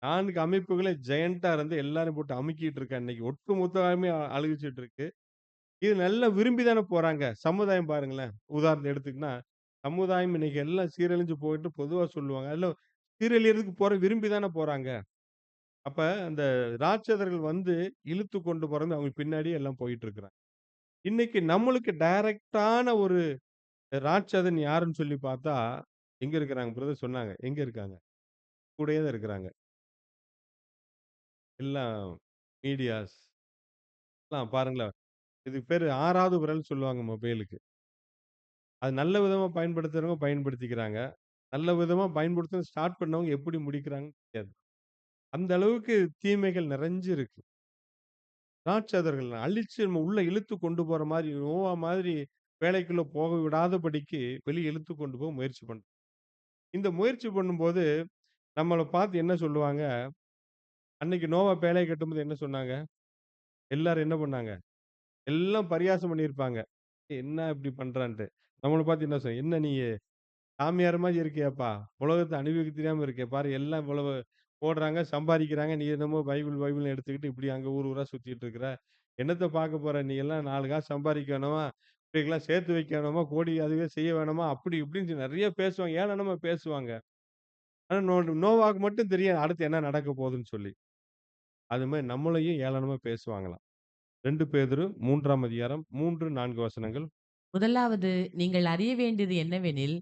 4 அமைப்புகளே ஜெயன்ட்டா இருந்து எல்லாரையும் போட்டு அமுக்கிட்டு இருக்கா இன்னைக்கு. ஒட்டு மொத்தமாவே அழுகிச்சுட்டு இருக்கு. இது நல்லா விரும்பி தானே போறாங்க. சமுதாயம் பாருங்களேன். உதாரணம் எடுத்துக்கிட்டா, சமுதாயம் இன்னைக்கு எல்லாம் சீரழிஞ்சு போயிட்டு பொதுவா சொல்லுவாங்க. அதுல சீரழியறதுக்கு விரும்பி தானே போறாங்க. அப்ப அந்த ராட்சதர்கள் வந்து இழுத்து கொண்டு போறது அவங்க பின்னாடியே எல்லாம் போயிட்டு இருக்கிறாங்க. இன்னைக்கு நம்மளுக்கு டைரக்ட்டான ஒரு ராட்சதன் யாருன்னு சொல்லி பார்த்தா, எங்க இருக்கிறாங்க பிரதர் சொன்னாங்க. எங்க இருக்காங்க? கூடயே தான் இருக்கிறாங்க. எல்லாம் மீடியாஸ் எல்லாம் பாருங்களேன். இதுக்கு பேரு 6வது விரல்ன்னு சொல்லுவாங்க மொபைலுக்கு. அது நல்ல விதமா பயன்படுத்துறவங்க பயன்படுத்திக்கிறாங்க. நல்ல விதமா பயன்படுத்த ஸ்டார்ட் பண்ணவங்க எப்படி முடிக்கிறாங்கன்னு தெரியாது. அந்த அளவுக்கு தீமைகள் நிறைஞ்சு இருக்கு. ராட்சதர்கள் அழிச்சு நம்ம உள்ள இழுத்து கொண்டு போற மாரி, நோவா மாதிரி வேலைக்குள்ள போக விடாதபடிக்கு வெளிய இழுத்து கொண்டு போக முயற்சி பண்றாங்க. இந்த முயற்சி பண்ணும்போது, நம்மள பார்த்து என்ன சொல்லுவாங்க? அன்னைக்கு நோவா பேழைய கட்டும்போது என்ன சொன்னாங்க? எல்லாரும் என்ன பண்ணாங்க? எல்லாம் பரியாசம் பண்ணியிருப்பாங்க. என்ன இப்படி பண்றான்ட்டு. நம்மள பார்த்து என்ன "என்ன நீ சாமியார் மாரி இருக்கியேப்பா! உலகத்த அனுபவிக்க தெரியாம இருக்கியே! பாரு எல்லாம் இவ்வளவு போடுறாங்க, சம்பாதிக்கிறாங்க. நீ என்னமோ பைபிள் பைபிள்னு எடுத்துக்கிட்டு இப்படி அங்க ஊர் ஊரா சுத்திட்டு இருக்கிற. என்னத்த பார்க்க போற? நீ எல்லாம் 4 காசு சம்பாதிக்க வேணாமா? இப்படிலாம் சேர்த்து வைக்க வேணாமா? கோடி அதுவே செய்ய வேணாமா? அப்படி இப்படின்னு நெறைய பேசுவாங்க. ஏளனமா பேசுவாங்க. ஆனா நோவாவுக்கு மட்டும் தெரியும் அடுத்து என்ன நடக்க போகுதுன்னு சொல்லி. அது மாரி நம்மளையும் ஏளனமா பேசுவாங்களாம். 2 பேதுரு 3ஆம் அதிகாரம் 3, 4 வசனங்கள். முதலாவது நீங்கள் அறிய வேண்டியது என்னவெனில்,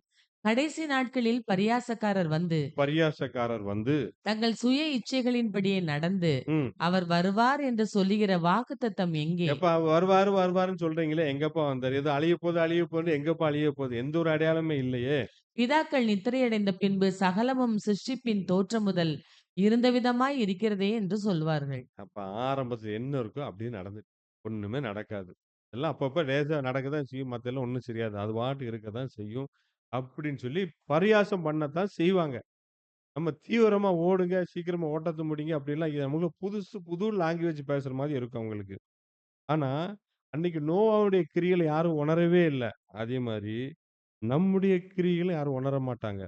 கடைசி நாட்களில் பரியாசக்காரர் வந்து, பரியாசக்காரர் வந்து தங்கள் சுய இச்சைகளின்படியே நடந்து, ம். அவர் வருவார் என்று சொல்லுகிற வாக்குத்தத்தம் எங்கே? எப்பா வருவாரு, வருவாருன்னு சொல்றீங்களே, எங்கப்பா வந்தாரு? ஏதோ அழியப்போது, அழியப்போது எங்கப்பா அழியப்போது? எந்த ஒரு அடையாளமே இல்லையே! பிதாக்கள் நித்திரையடைந்த பின்பு சகலமும் சிருஷ்டிப்பின் தோற்றம் முதல் இருந்த விதமாய் இருக்கிறதே என்று சொல்வார்கள். அப்ப ஆரம்பத்துல என்ன இருக்கோ அப்படியே நடந்துட்டு ஒண்ணுமே நடக்காது. எல்லாம் அப்பப்ப லேசா நடக்க தான் செய்யும். மத்தெல்லாம் ஒண்ணும் செய்யாது. அது பாட்டுக்கு இருக்க தான் செய்யும். அப்படின்னு சொல்லி பரியாசம் பண்ணத்தான் செய்வாங்க. நம்ம தீவிரமா ஓடுங்க, சீக்கிரமா ஓட்டத்த முடிங்க அப்படின்லாம் நமக்கு புதுசு புது லாங்குவேஜ் பேசுற மாரி இருக்கும் அவங்களுக்கு. ஆனா, அன்னைக்கு நோவாவுடைய கிரியைகள யாரும் உணரவே இல்ல. அதே மாரி நம்முடைய கிரியைகள யாரும் உணர மாட்டாங்க.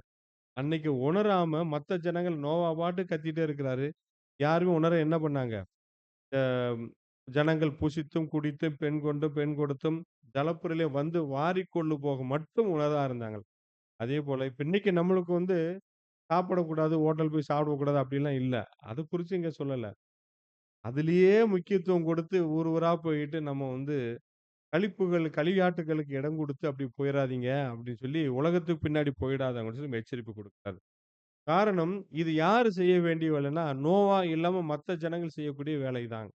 அன்னைக்கு உணராம மத்த ஜனங்கள் நோவா பாட்டுக்கு கத்திட்டே இருக்கிறாரு. யாருமே உணர என்ன பண்ணாங்க? அ ஜனங்கள் புசித்தும், குடித்தும், பெண் கொண்டும், பெண் கொடுத்தும், ஜலப்புறையிலே வந்து வாரிக்கொண்டு போக மட்டும் உணர்வா இருந்தாங்க. அதேபோல இப்ப இன்னைக்கு நம்மளுக்கு வந்து சாப்பிடக்கூடாது, ஹோட்டல் போய் சாப்பிடக்கூடாது அப்படிலாம் இல்ல. அது குறிச்சு இங்க சொல்லல. அதிலேயே முக்கியத்துவம் கொடுத்து ஊர் ஊரா போயிட்டு நம்ம வந்து களியாட்டுகளுக்கு இடம் குடுத்து அப்படி போயிறாதீங்க அப்படின்னு சொல்லி உலகத்துக்கு பின்னாடி போயிடாதவங்கன்னு சொல்லி எச்சரிப்பு குடுக்கிறாரு. காரணம் இது யாரு செய்ய வேண்டிய வேலைன்னா, நோவா இல்லாம மத்த ஜனங்கள் செய்யக்கூடிய வேலைதான்.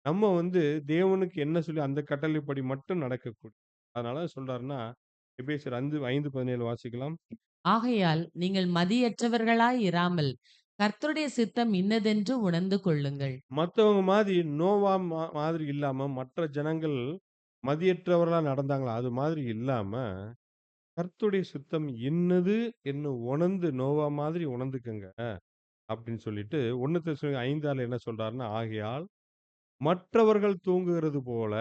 நம்ம வந்து தேவனுக்கு என்ன சொல்லி அந்த கட்டளைப்படி மட்டும் நடக்கக்கூடும். அதனால சொல்றாருன்னா, எபேசியர் 5:17 வாசிக்கலாம். ஆகையால் நீங்கள் மதியற்றவர்களாய் இராமல், கர்த்தருடைய சித்தம் இன்னதென்று உணர்ந்து கொள்ளுங்கள். மத்தவங்க மாதிரி நோவா மாதிரி இல்லாம மற்ற ஜனங்கள் மதியற்றவர்களா நடந்தாங்களா? அது மாதிரி இல்லாம, கர்த்தருடைய சித்தம் இன்னது என்று உணர்ந்து நோவா மாதிரி உணர்ந்துக்கங்க. அப்படின்னு சொல்லிட்டு 1 தெசலோனிக்கர் 5:6 என்ன சொல்றாருன்னா, ஆகையால் மற்றவர்கள் தூங்குகிறது போல,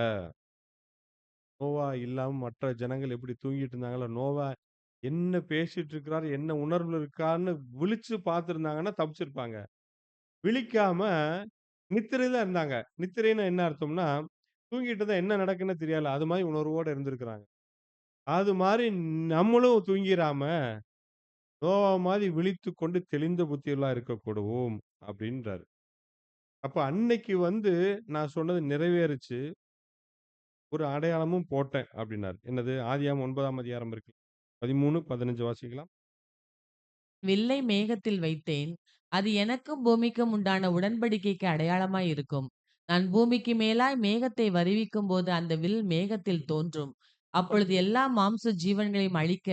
நோவா இல்லாம மற்ற ஜனங்கள் எப்படி தூங்கிட்டு இருந்தாங்களோ, நோவா என்ன பேசிட்டு இருக்கிறாரு, என்ன உணர்வுல இருக்கார்ன்னு விழிச்சு பார்த்திருந்தாங்கன்னா தப்பிச்சிருப்பாங்க. விழிக்காம நித்திரையில இருந்தாங்க. நித்திரைன்னா என்ன அர்த்தம்னா, தூங்கிட்டு இருந்தா என்ன நடக்குன்னு தெரியாதுல்ல. அது மாரி உணர்வோட இருந்திருக்கிறாங்க. அது மாரி நம்மளும் தூங்கிராம, நோவா மாரி விழித்துக்கொண்டு தெளிந்த புத்தியுள்ளா இருக்கக்கூடுவோம் அப்படின்றாரு. அப்ப அன்னைக்கு வந்து நான் சொன்னது நிறைவேறுச்சு. ஒரு அடையாளமும் போட்டேன் அப்டின்னாரு. என்னது? ஆதியாகமம் 9ஆம் அதிகாரம் இருக்கு. 13, 15 வாசிக்கலாம். வில்லை மேகத்தில் வைத்தேன். அது எனக்கும் பூமிக்கும் உண்டான உடன்படிக்கைக்கு அடையாளமாய் இருக்கும். நான் பூமிக்கு மேலாய் மேகத்தை வருவிக்கும்போது அந்த வில் மேகத்தில் தோன்றும். அப்பொழுது எல்லா மாம்ச ஜீவன்களையும் அழிக்க,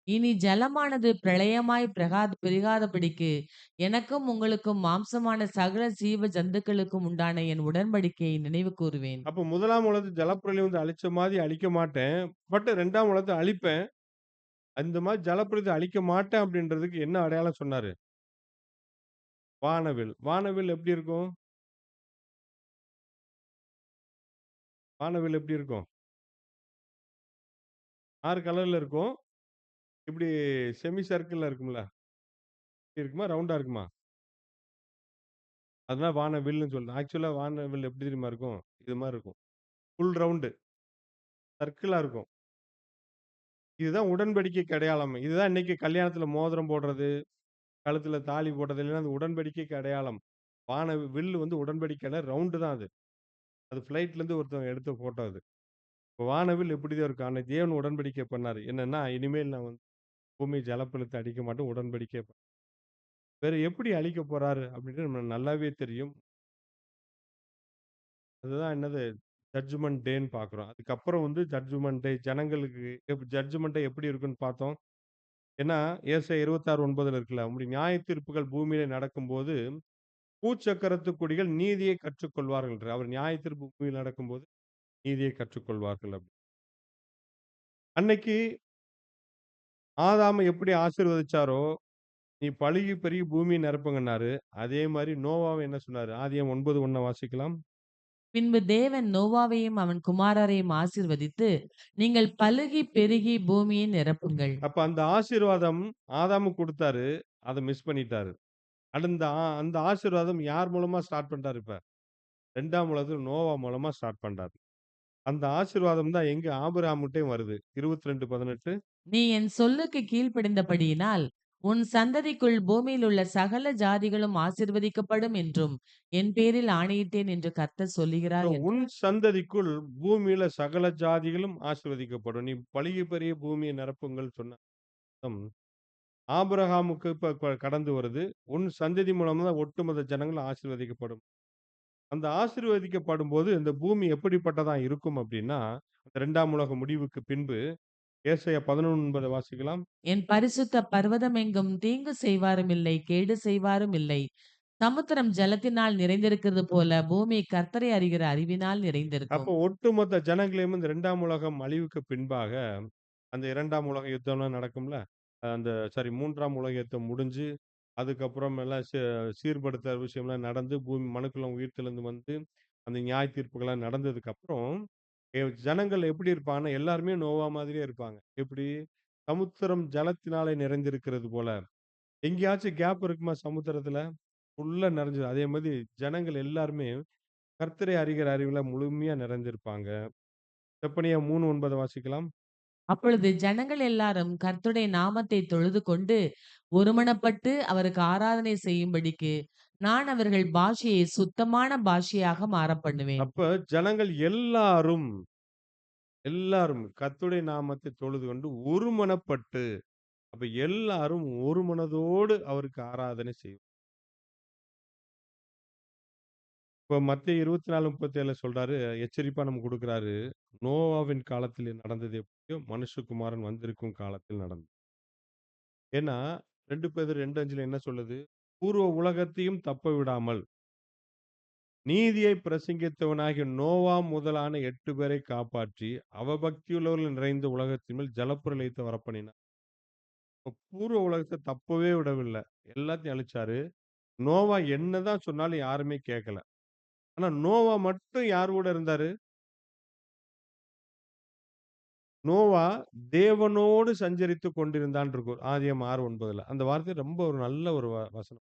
இனி ஜலமானது பிரளயமாய் பெருகாதபடிக்கு எனக்கும் உங்களுக்கும் மாம்சமான சகல ஜீவ ஜந்துக்களுக்கும் உண்டான என் உடன்படிக்கையை நினைவு கூறுவேன். அப்ப 1ஆம் உலகத்து ஜலப்பிரளயம் வந்து அழிச்ச மாரி அழிக்க மாட்டேன். பட் 2ஆம் உலகத்த அழிப்பேன். அந்த மாரி ஜலப்பிரளயத்த அழிக்க மாட்டேன் அப்படின்றதுக்கு என்ன அடையாளம் சொன்னாரு? வானவில். வானவில் எப்படி இருக்கும்? வானவில் எப்படி இருக்கும்? 6 கலர்ல இருக்கும். இப்படி செமி சர்க்கிள்ல இருக்கும்ல. இப்படி இருக்குமா? ரவுண்டா இருக்குமா? அதனால வானவில்னு சொல்றேன். ஆக்சுவலா வானவில் எப்படி தெரியுமா இருக்கும்? இது மாரி இருக்கும். Full round. சர்க்கிளா இருக்கும். இதுதான் உடன்படிக்கைக்கு அடையாளம். இதுதான் இன்னைக்கு கல்யாணத்துல மோதிரம் போடுறது, கழுத்துல தாலி போடுறது எல்லாம் அந்த உடன்படிக்கைக்கு அடையாளம். வில்லு வந்து உடன்படிக்கையில ரவுண்டு தான் அது. அது ஃப்ளைட்லேருந்து ஒருத்தவங்க எடுத்த ஃபோட்டோ அது. இப்ப வானவில் இப்படிதான் இருக்கும். அன்னைக்கு தேவன் உடன்படிக்கை பண்ணாரு. என்னன்னா, இனிமேல் நான் வந்து பூமி ஜலப்பிரளயத்த அடிக்க மாட்டேன். உடன்படிக்கை வேற எப்படி அழிக்கப் போறாரு அப்படின்னு நமக்கு நல்லாவே தெரியும். அதுதான் என்னது ஜட்ஜ்மென்ட் டேன்னு பார்க்குறோம். அதுக்கப்புறம் வந்து ஜட்ஜ்மென்ட் டே ஜனங்களுக்கு ஜட்ஜ்மென்ட் டே எப்படி இருக்குன்னு பார்த்தோம். ஏன்னா, ஏசாயா 26:9 இருக்குல்ல. உம்முடைய நியாயத்தீர்ப்புகள் பூமியிலே நடக்கும்போது, பூச்சக்கரத்து குடிகள் நீதியை கற்றுக்கொள்வார்கள். அவர் நியாயத்தீர்ப்பு பூமியில் நடக்கும்போது நீதியை கற்றுக்கொள்வார்கள் அப்படி. அன்னைக்கு ஆதாம எப்படி ஆசீர்வதிச்சாரோ, நீ பலுகி பெருகி பூமியை நிரப்புங்கன்னாரு. அதே மாரி நோவாவ என்ன சொன்னாரு? ஆதியாகமம் 9:1 வாசிக்கலாம். பின்பு தேவன் நோவாவையும் அவன் குமாரரையும் ஆசீர்வதித்து, நீங்கள் பலுகி பெருகி பூமியை நிரப்புங்கள். அப்ப அந்த ஆசீர்வாதம் ஆதாமுக்கு குடுத்தாரு. அத மிஸ் பண்ணிட்டாரு. அந்த ஆசீர்வாதம் யார் மூலமா ஸ்டார்ட் பண்றாரு இப்ப? 2ஆம் உலகத்துல நோவா மூலமா ஸ்டார்ட் பண்றாரு. அந்த ஆசீர்வாதம் தான் எங்க ஆபிரகாம்கிட்டயும் வருது. 22:18 நீ என் சொல்லுக்கு கீழ்ப்படிந்தபடியினால், உன் சந்ததிக்குள் பூமியில் உள்ள சகல ஜாதிகளும் ஆசீர்வதிக்கப்படும் என்றும், என் பேரில் ஆணையிட்டேன் என்று கர்த்தர் சொல்லுகிறார் என்று உன் சந்ததிக்குள் பூமியில சகல ஜாதிகளும் ஆசீர்வதிக்கப்படும். நீ பலுகி பெருகி பூமியை நிரப்புங்கள் சொன்ன அர்த்தம் ஆபிரகாமுக்கு இப்ப கடந்து வருது. உன் சந்ததி மூலமா தான் ஒட்டுமொத்த ஜனங்களும் ஆசீர்வதிக்கப்படும். அந்த ஆசீர்வதிக்கப்படும்போது இந்த பூமி எப்படிப்பட்டதா இருக்கும் அப்படின்னா, 2ஆம் உலக முடிவுக்கு பின்பு ஏசாயா 11:9 வாசிக்கலாம். என் பரிசுத்த பர்வதமெங்கும் தீங்கு செய்வாரும் இல்லை, கேடு செய்வாரும் இல்லை. சமுத்திரம் ஜலத்தினால் நிறைந்திருக்கிறது போல, பூமி கர்த்தரை அறிகிற அறிவினால் அப்போ நிறைந்திருக்கும். ஒட்டுமொத்த ஜனங்களையும் இந்த 2ஆம் உலகம் அழிவுக்கு பின்பாக, அந்த 2ஆம் உலக யுத்தம்லாம் நடக்கும்ல. அந்த சாரி 3ஆம் உலக யுத்தம் முடிஞ்சு, அதுக்கப்புறம் எல்லாம் சீர்படுத்தல் விஷயம்லாம் நடந்து, பூமி மனுக்குலம் உயிர்த்தெழுந்து வந்து, அந்த நியாய தீர்ப்புகள்லாம் நடந்ததுக்கப்புறம், ஜனங்கள் எப்படி இருப்பாங்கன்னா, எல்லாருமே நோவா மாதிரியே இருப்பாங்க. எப்படி? சமுத்திரம் ஜலத்தினாலே நிறைந்திருக்கிறது போல. எங்கேயாச்சும் கேப் இருக்குமா சமுத்திரத்துல? ஃபுல்லா நிறைஞ்சது. அதே மாதிரி ஜனங்கள் எல்லாருமே கர்த்தரை அறிகிற அறிவுல முழுமையா நிறைந்திருப்பாங்க. செப்பனியா 3:9 வாசிக்கலாம். அப்பொழுது ஜனங்கள் எல்லாரும் கர்த்தருடைய நாமத்தை தொழுதுகொண்டு, ஒருமனப்பட்டு அவருக்கு ஆராதனை செய்யும்படிக்கு, நான் அவர்கள் பாஷையை சுத்தமான பாஷையாக மாறப்பண்ணுவேன். அப்ப ஜனங்கள் எல்லாரும், எல்லாரும் கர்த்தருடைய நாமத்தை தொழுதுகொண்டு ஒருமனப்பட்டு, அப்ப எல்லாரும் ஒரு மனதோடு அவருக்கு ஆராதனை செய்வோம். இப்ப மத்தேயு 24:37 சொல்றாரு, எச்சரிப்பா நமக்கு குடுக்குறாரு. நோவாவின் காலத்திலே நடந்தது எப்படியோ, மனுஷகுமாரன் வந்திருக்கும் காலத்தில் நடந்தது. ஏன்னா 2 பேதுரு 2:5 என்ன சொல்லுது? பூர்வ உலகத்தையும் தப்ப விடாமல் நீதியை பிரசங்கித்தவனாகிய நோவா முதலான 8 பேரை காப்பாற்றி, அவபக்தியுள்ளவர்கள் நிறைந்த உலகத்தின் மேல் ஜலப்பிரளயத்தை வரப்பண்ணினார். இப்ப பூர்வ உலகத்த தப்பவே விடவில்ல. எல்லாத்தையும் அழிச்சாரு. நோவா என்னதான் சொன்னாலும் யாருமே கேட்கல. ஆனா நோவா மட்டும் யார் கூட இருந்தாரு? நோவா தேவனோடு சஞ்சரித்துக் கொண்டிருந்தான் இருக்கும். ஆதியாகமம் 6:9. அந்த வார்த்தை ரொம்ப ஒரு நல்ல ஒரு வசனம்.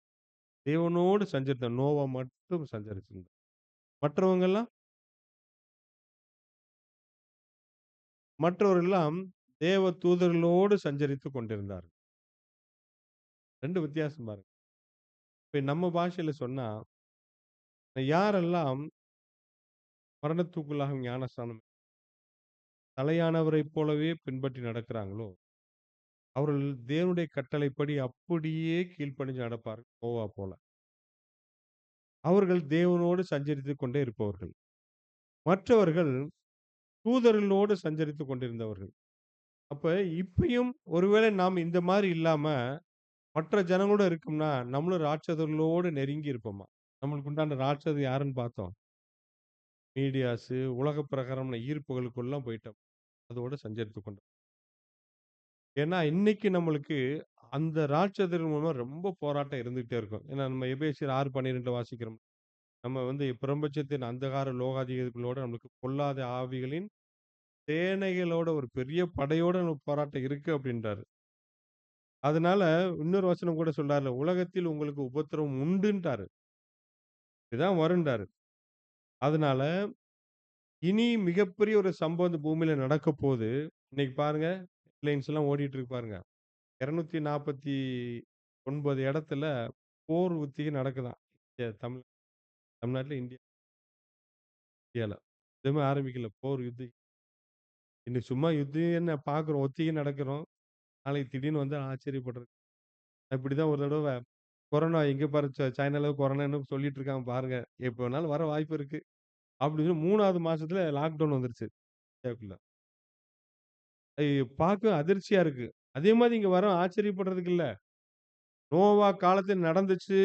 தேவனோடு சஞ்சரித்தான். நோவா மட்டும் சஞ்சரிச்சிருந்தான். மற்றவங்கலாம் மற்றவர்கள்லாம் தேவ தூதர்களோடு சஞ்சரித்துக் கொண்டிருந்தார்கள். 2 வித்தியாசம் பாருங்க. இப்ப நம்ம பாஷையில சொன்னா, யாரெல்லாம் மரணத்துக்குள்ளாகும் ஞானஸ்நானம் தலையானவரைப் போலவே பின்பற்றி நடக்கிறாங்களோ, அவர்கள் தேவனுடைய கட்டளைப்படி அப்படியே கீழ்ப்படிஞ்சு நடப்பார்கள் நோவா போல. அவர்கள் தேவனோடு சஞ்சரித்துக் கொண்டே இருப்பவர்கள். மற்றவர்கள் தூதர்களோடு சஞ்சரித்துக் கொண்டிருந்தவர்கள். அப்ப இப்பயும் ஒருவேளை நாம் இந்த மாரி இல்லாம, மற்ற ஜனங்களோட இருக்கோம்னா, நம்மளும் ராட்சதர்களோடு நெருங்கி இருப்போமா? நம்மளுக்கு உண்டான ராட்சதர் யாருன்னு பார்த்தோம். மீடியாஸு, உலக பிரகாரமான ஈர்ப்புகளுக்குல்லாம் போயிட்டோம். அதோட சஞ்சரித்துக் கொண்டோம். ஏன்னா, இன்னைக்கு நம்மளுக்கு அந்த ராட்சதர்கள் மூலமா ரொம்ப போராட்டம் இருந்துகிட்டே இருக்கும். ஏன்னா, நம்ம எபேசியர் 6:12 வாசிக்கிறோம். நம்ம வந்து பிரபஞ்சத்தின் அந்தகார லோகாதிபதிகளோட நமக்கு பொல்லாத ஆவிகளின் சேனைகளோட ஒரு பெரிய படையோட நமக்கு போராட்டம் இருக்கு அப்படின்றாரு. அதனால இன்னொரு வசனம் கூட சொல்றார்ல, உலகத்தில் உங்களுக்கு உபத்திரவம் உண்டுன்ட்டாரு. இதுதான் வரும்ன்றாரு. அதனால இனி மிகப்பெரிய ஒரு சம்பவம் இந்த பூமியில நடக்கப் போது. இன்னைக்கு பாருங்க, ஹெட்லைன்ஸ்லாம் ஓடிட்டு இருக்கு பாருங்க. 249 இடத்துல போர் ஒத்திகை நடக்குதாம். தமிழ்நாட்டுல, இந்தியால. எதுவுமே ஆரம்பிக்கல. போர் யுத்தி இன்னைக்கு சும்மா யுத்தின்னு என்ன பார்க்குறோம். ஒத்திகை நடக்கிறோம். நாளைக்கு திடீர்னு வந்து ஆச்சரியப்படுறது. இப்படிதான் ஒரு தடவ கொரோனா எங்க பாரு சைனால கொரோனான்னு சொல்லிட்டு இருக்காங்க பாருங்க. எப்ப வேணாலும் வர வாய்ப்பு இருக்கு. அப்படின்னு 3வது மாசத்துல லாக்டவுன் வந்துருச்சு இந்தியாக்குள்ள. பார்க்க அதிர்ச்சியா இருக்கு. அதே மாரி இங்க வரோம் ஆச்சரியப்படுறதுக்கு இல்ல. நோவா காலத்தில் நடந்துச்சு.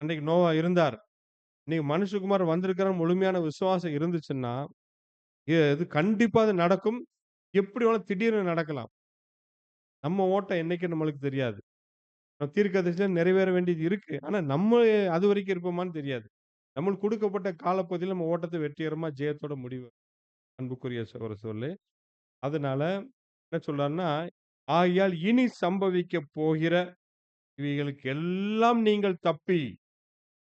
அன்னைக்கு நோவா இருந்தார். இன்னைக்கு மனுஷகுமாரன் வந்திருக்கிறார் முழுமையான விசுவாசம் இருந்துச்சுன்னா, இது கண்டிப்பா அது நடக்கும். எப்படி வேணா திடீர்னு நடக்கலாம். நம்ம ஓட்டம் என்னைக்குன்னு நம்மளுக்கு தெரியாது. தீர்க்கதரிசனம் நிறைவேற வேண்டியது இருக்கு. ஆனா நம்ம அதுவரைக்கும் இருப்போமான்னு தெரியாது. நம்மளுக்கு குடுக்கப்பட்ட காலப்பகுதியில நம்ம ஓட்டத்த வெற்றிகரமா ஜெயத்தோட முடிவு அன்புக்குரிய ஒரு சொல்லு. அதனால என்ன சொல்றாருன்னா, ஆகையால் இனி சம்பவிக்கப் போகிற இவைகளுக்கு எல்லாம் நீங்கள் தப்பி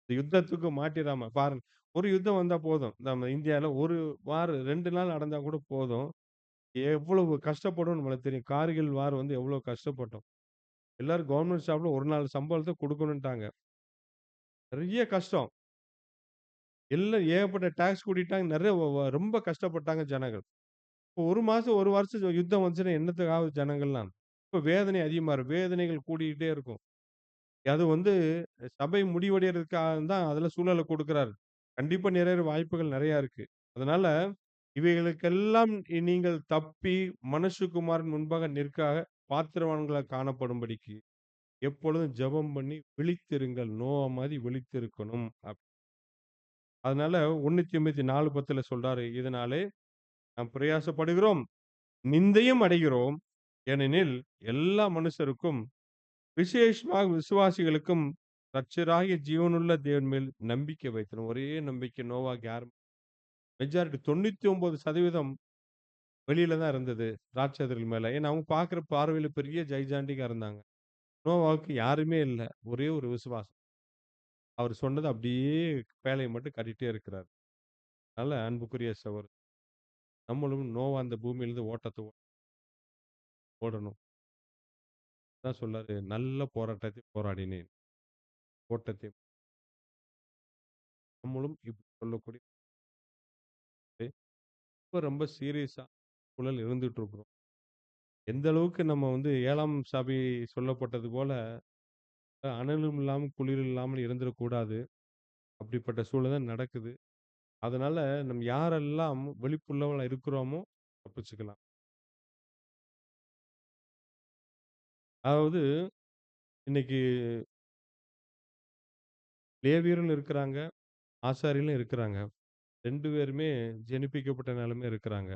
இந்த யுத்தத்துக்கு மாட்டிறாம பாருங்க. ஒரு யுத்தம் வந்தா போதும். நம்ம இந்தியால 1 வார் 2 நாள் நடந்தா கூட போதும். எவ்வளவு கஷ்டப்படும்னு நம்மளுக்கு தெரியும். கார்கில் வார் வந்து எவ்வளவு கஷ்டப்பட்டோம். எல்லாரும் கவர்ன்மென்ட் ஸ்டாஃப்ல ஒரு நாள் சம்பளத்த குடுக்கணும்ட்டாங்க. நெறைய கஷ்டம். எல்லாம் ஏகப்பட்ட டாக்ஸ் கூட்டிட்டாங்க. நெறைய ரொம்ப கஷ்டப்பட்டாங்க ஜனங்கள். இப்போ 1 மாசம், 1 வருஷம் யுத்தம் வந்துச்சுன்னா என்னத்துக்கு ஆகுது ஜனங்கள்லாம்? இப்ப வேதனை அதிகமா இருக்கும். வேதனைகள் கூடிக்கிட்டே இருக்கும். அது வந்து சபை முடிவடையறதுக்காக தான் அதுல சூழல குடுக்குறாரு. கண்டிப்பா நிறைவேற வாய்ப்புகள் நெறைய இருக்கு. அதனால இவைகளுக்கெல்லாம் நீங்கள் தப்பி மனுஷகுமாரன் முன்பாக நிற்க பாத்திரவான்களா காணப்படும்படிக்கு எப்பொழுதும் ஜெபம் பண்ணி விழித்திருங்கள். நோவா மாரி விழித்திருக்கணும். அதனால 1 தீமோத்தேயு 4:10 சொல்றாரு. இதனாலே நாம் பிரயாசப்படுகிறோம், நிந்தையும் அடைகிறோம். ஏனெனில் எல்லா மனுஷருக்கும், விசேஷமாக விசுவாசிகளுக்கும் இரட்சகராகிய ஜீவனுள்ள தேவன் மேல் நம்பிக்கை வைத்தோம். ஒரே நம்பிக்கை நோவாக்கு யாரும் மெஜாரிட்டி 99% வெளியில தான் இருந்தது. திராட்சைதர்கள் மேல. ஏன்னா அவங்க பார்க்குற பார்வையில பெரிய ஜெய்ஜாண்டிக்கா இருந்தாங்க. நோவாவுக்கு யாருமே இல்ல. ஒரே ஒரு விசுவாசம். அவர் சொன்னத அப்படியே பேழைய மட்டும் கட்டிட்டே இருக்கிறார். அதனால அன்புக்குரிய நம்மளும் நோவா அந்த பூமியிலிருந்து ஓட்டத்த ஓடணும். அதான் சொல்லாரு, நல்ல போராட்டத்தை போராடினேன். ஓட்டத்தை நம்மளும் இப்படி சொல்லக்கூடிய இப்ப ரொம்ப சீரியஸா சூழல் இருந்துட்டு இருக்கிறோம். எந்த அளவுக்கு நம்ம வந்து 7ஆம் சபை சொல்லப்பட்டது போல அனலும் இல்லாமல், குளிரும் இல்லாமல் இருந்துறக்கூடாது. அப்படிப்பட்ட சூழல் தான் நடக்குது. அதனால நம்ம யாரெல்லாம் விழிப்புள்ளவங்களா இருக்கிறோமோ தப்பிச்சுக்கலாம். அதாவது இன்னைக்கு லேவியரும் இருக்கிறாங்க, ஆசாரியர்களும் இருக்கிறாங்க. 2 பேருமே ஜெனிப்பிக்கப்பட்ட நிலைமையில இருக்கிறாங்க.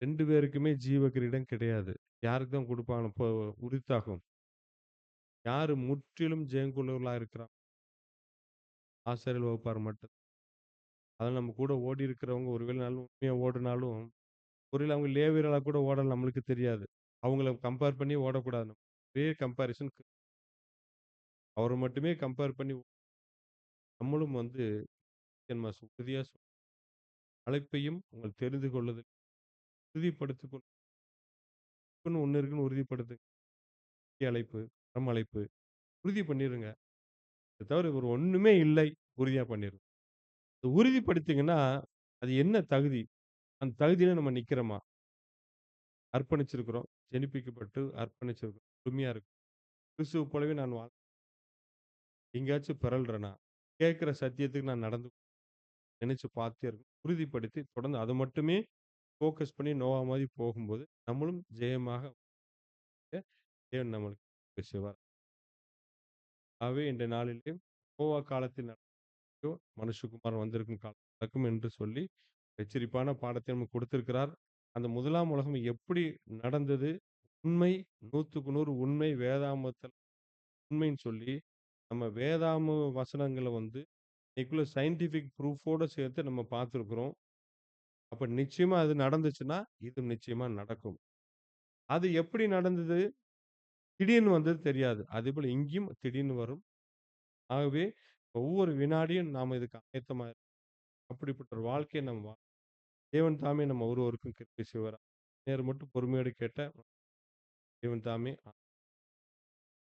2 பேருக்குமே ஜீவ கிரீடம் கிடையாது. யாருக்கு தான் குடுப்பாங்க? இப்போ உரித்தாகும். யாரு முற்றிலும் ஜெயங்கொண்டவர்களா இருக்கிறான்? ஆசாரியர் வகுப்பார் மட்டும். அதனால நம்ம கூட ஓடி இருக்கிறவங்க ஒருவேளை நல்ல உண்மையா ஓடுனாலும், ஒருவேளை அவங்க லேவியர்களா கூட ஓடலாம் நம்மளுக்கு தெரியாது. அவங்கள கம்பேர் பண்ணி ஓடக்கூடாது நம்ம. ஒரே கம்பேரிசன் அவர மட்டுமே கம்பேர் பண்ணி நம்மளும் வந்து உறுதியா அழைப்பையும் உங்கள் தெரிந்து கொள்ளுதல் உறுதிப்படுத்திக் ஒண்ணு இருக்குன்னு உறுதிப்படுத்துங்க. அழைப்பு, அழைப்பு உறுதி பண்ணிருங்க. இத தவிர ஒரு ஒண்ணுமே இல்லை. உறுதியா பண்ணிருங்க. உறுதிப்படுத்தீங்கன்னா, அது என்ன தகுதி? அந்த தகுதியில நம்ம நிக்கிறோமா? அர்ப்பணிச்சிருக்கிறோம். ஜெனிப்பிக்கப்பட்டு அர்ப்பணிச்சிருக்கிறோம். உண்மையா இருக்கு. கிறிஸ்துவ போலவே நான் எங்கேயாச்சும் பிறழ்றேனா? கேட்கிற சத்தியத்துக்கு நான் நடந்து நினைச்சு பார்த்தே இருக்கணும். உறுதிப்படுத்தி தொடர்ந்து அத மட்டுமே ஃபோக்கஸ் பண்ணி நோவா மாரி போகும்போது, நம்மளும் ஜெயமாக தேவன் நம்மளுக்கு செய்வார். ஆகவே இன்றைய நாளிலே நோவா காலத்தில் நடந்தோ, மனுஷகுமாரன் வந்திருக்கும் காலம் நடக்கும் என்று சொல்லி எச்சரிப்பான பாடத்தை நமக்கு கொடுத்திருக்கிறார். அந்த முதலாம் உலகம் எப்படி நடந்தது? உண்மை 100க்கு 100 உண்மை வேதாமத்துல உண்மைன்னு சொல்லி, நம்ம வேதாம வசனங்கள வந்து இன்னைக்குள்ள சயன்டிஃபிக் ப்ரூஃபோட சேர்த்து நம்ம பார்த்திருக்கிறோம். அப்ப நிச்சயமா அது நடந்துச்சுன்னா, இது நிச்சயமா நடக்கும். அது எப்படி நடந்தது? திடீர்னு வந்தது தெரியாது. அதேபோல இங்கேயும் திடீர்னு வரும். ஆகவே ஒவ்வொரு வினாடியும் நாம இதுக்கு ஆயத்தமா அப்படிப்பட்ட ஒரு வாழ்க்கைய நம்ம தேவன் தாமே நம்ம ஒருவருக்கும் கிருபை செய்வாரா. நேரம் மட்டும் பொறுமையோடு கேட்ட தேவன் தாமே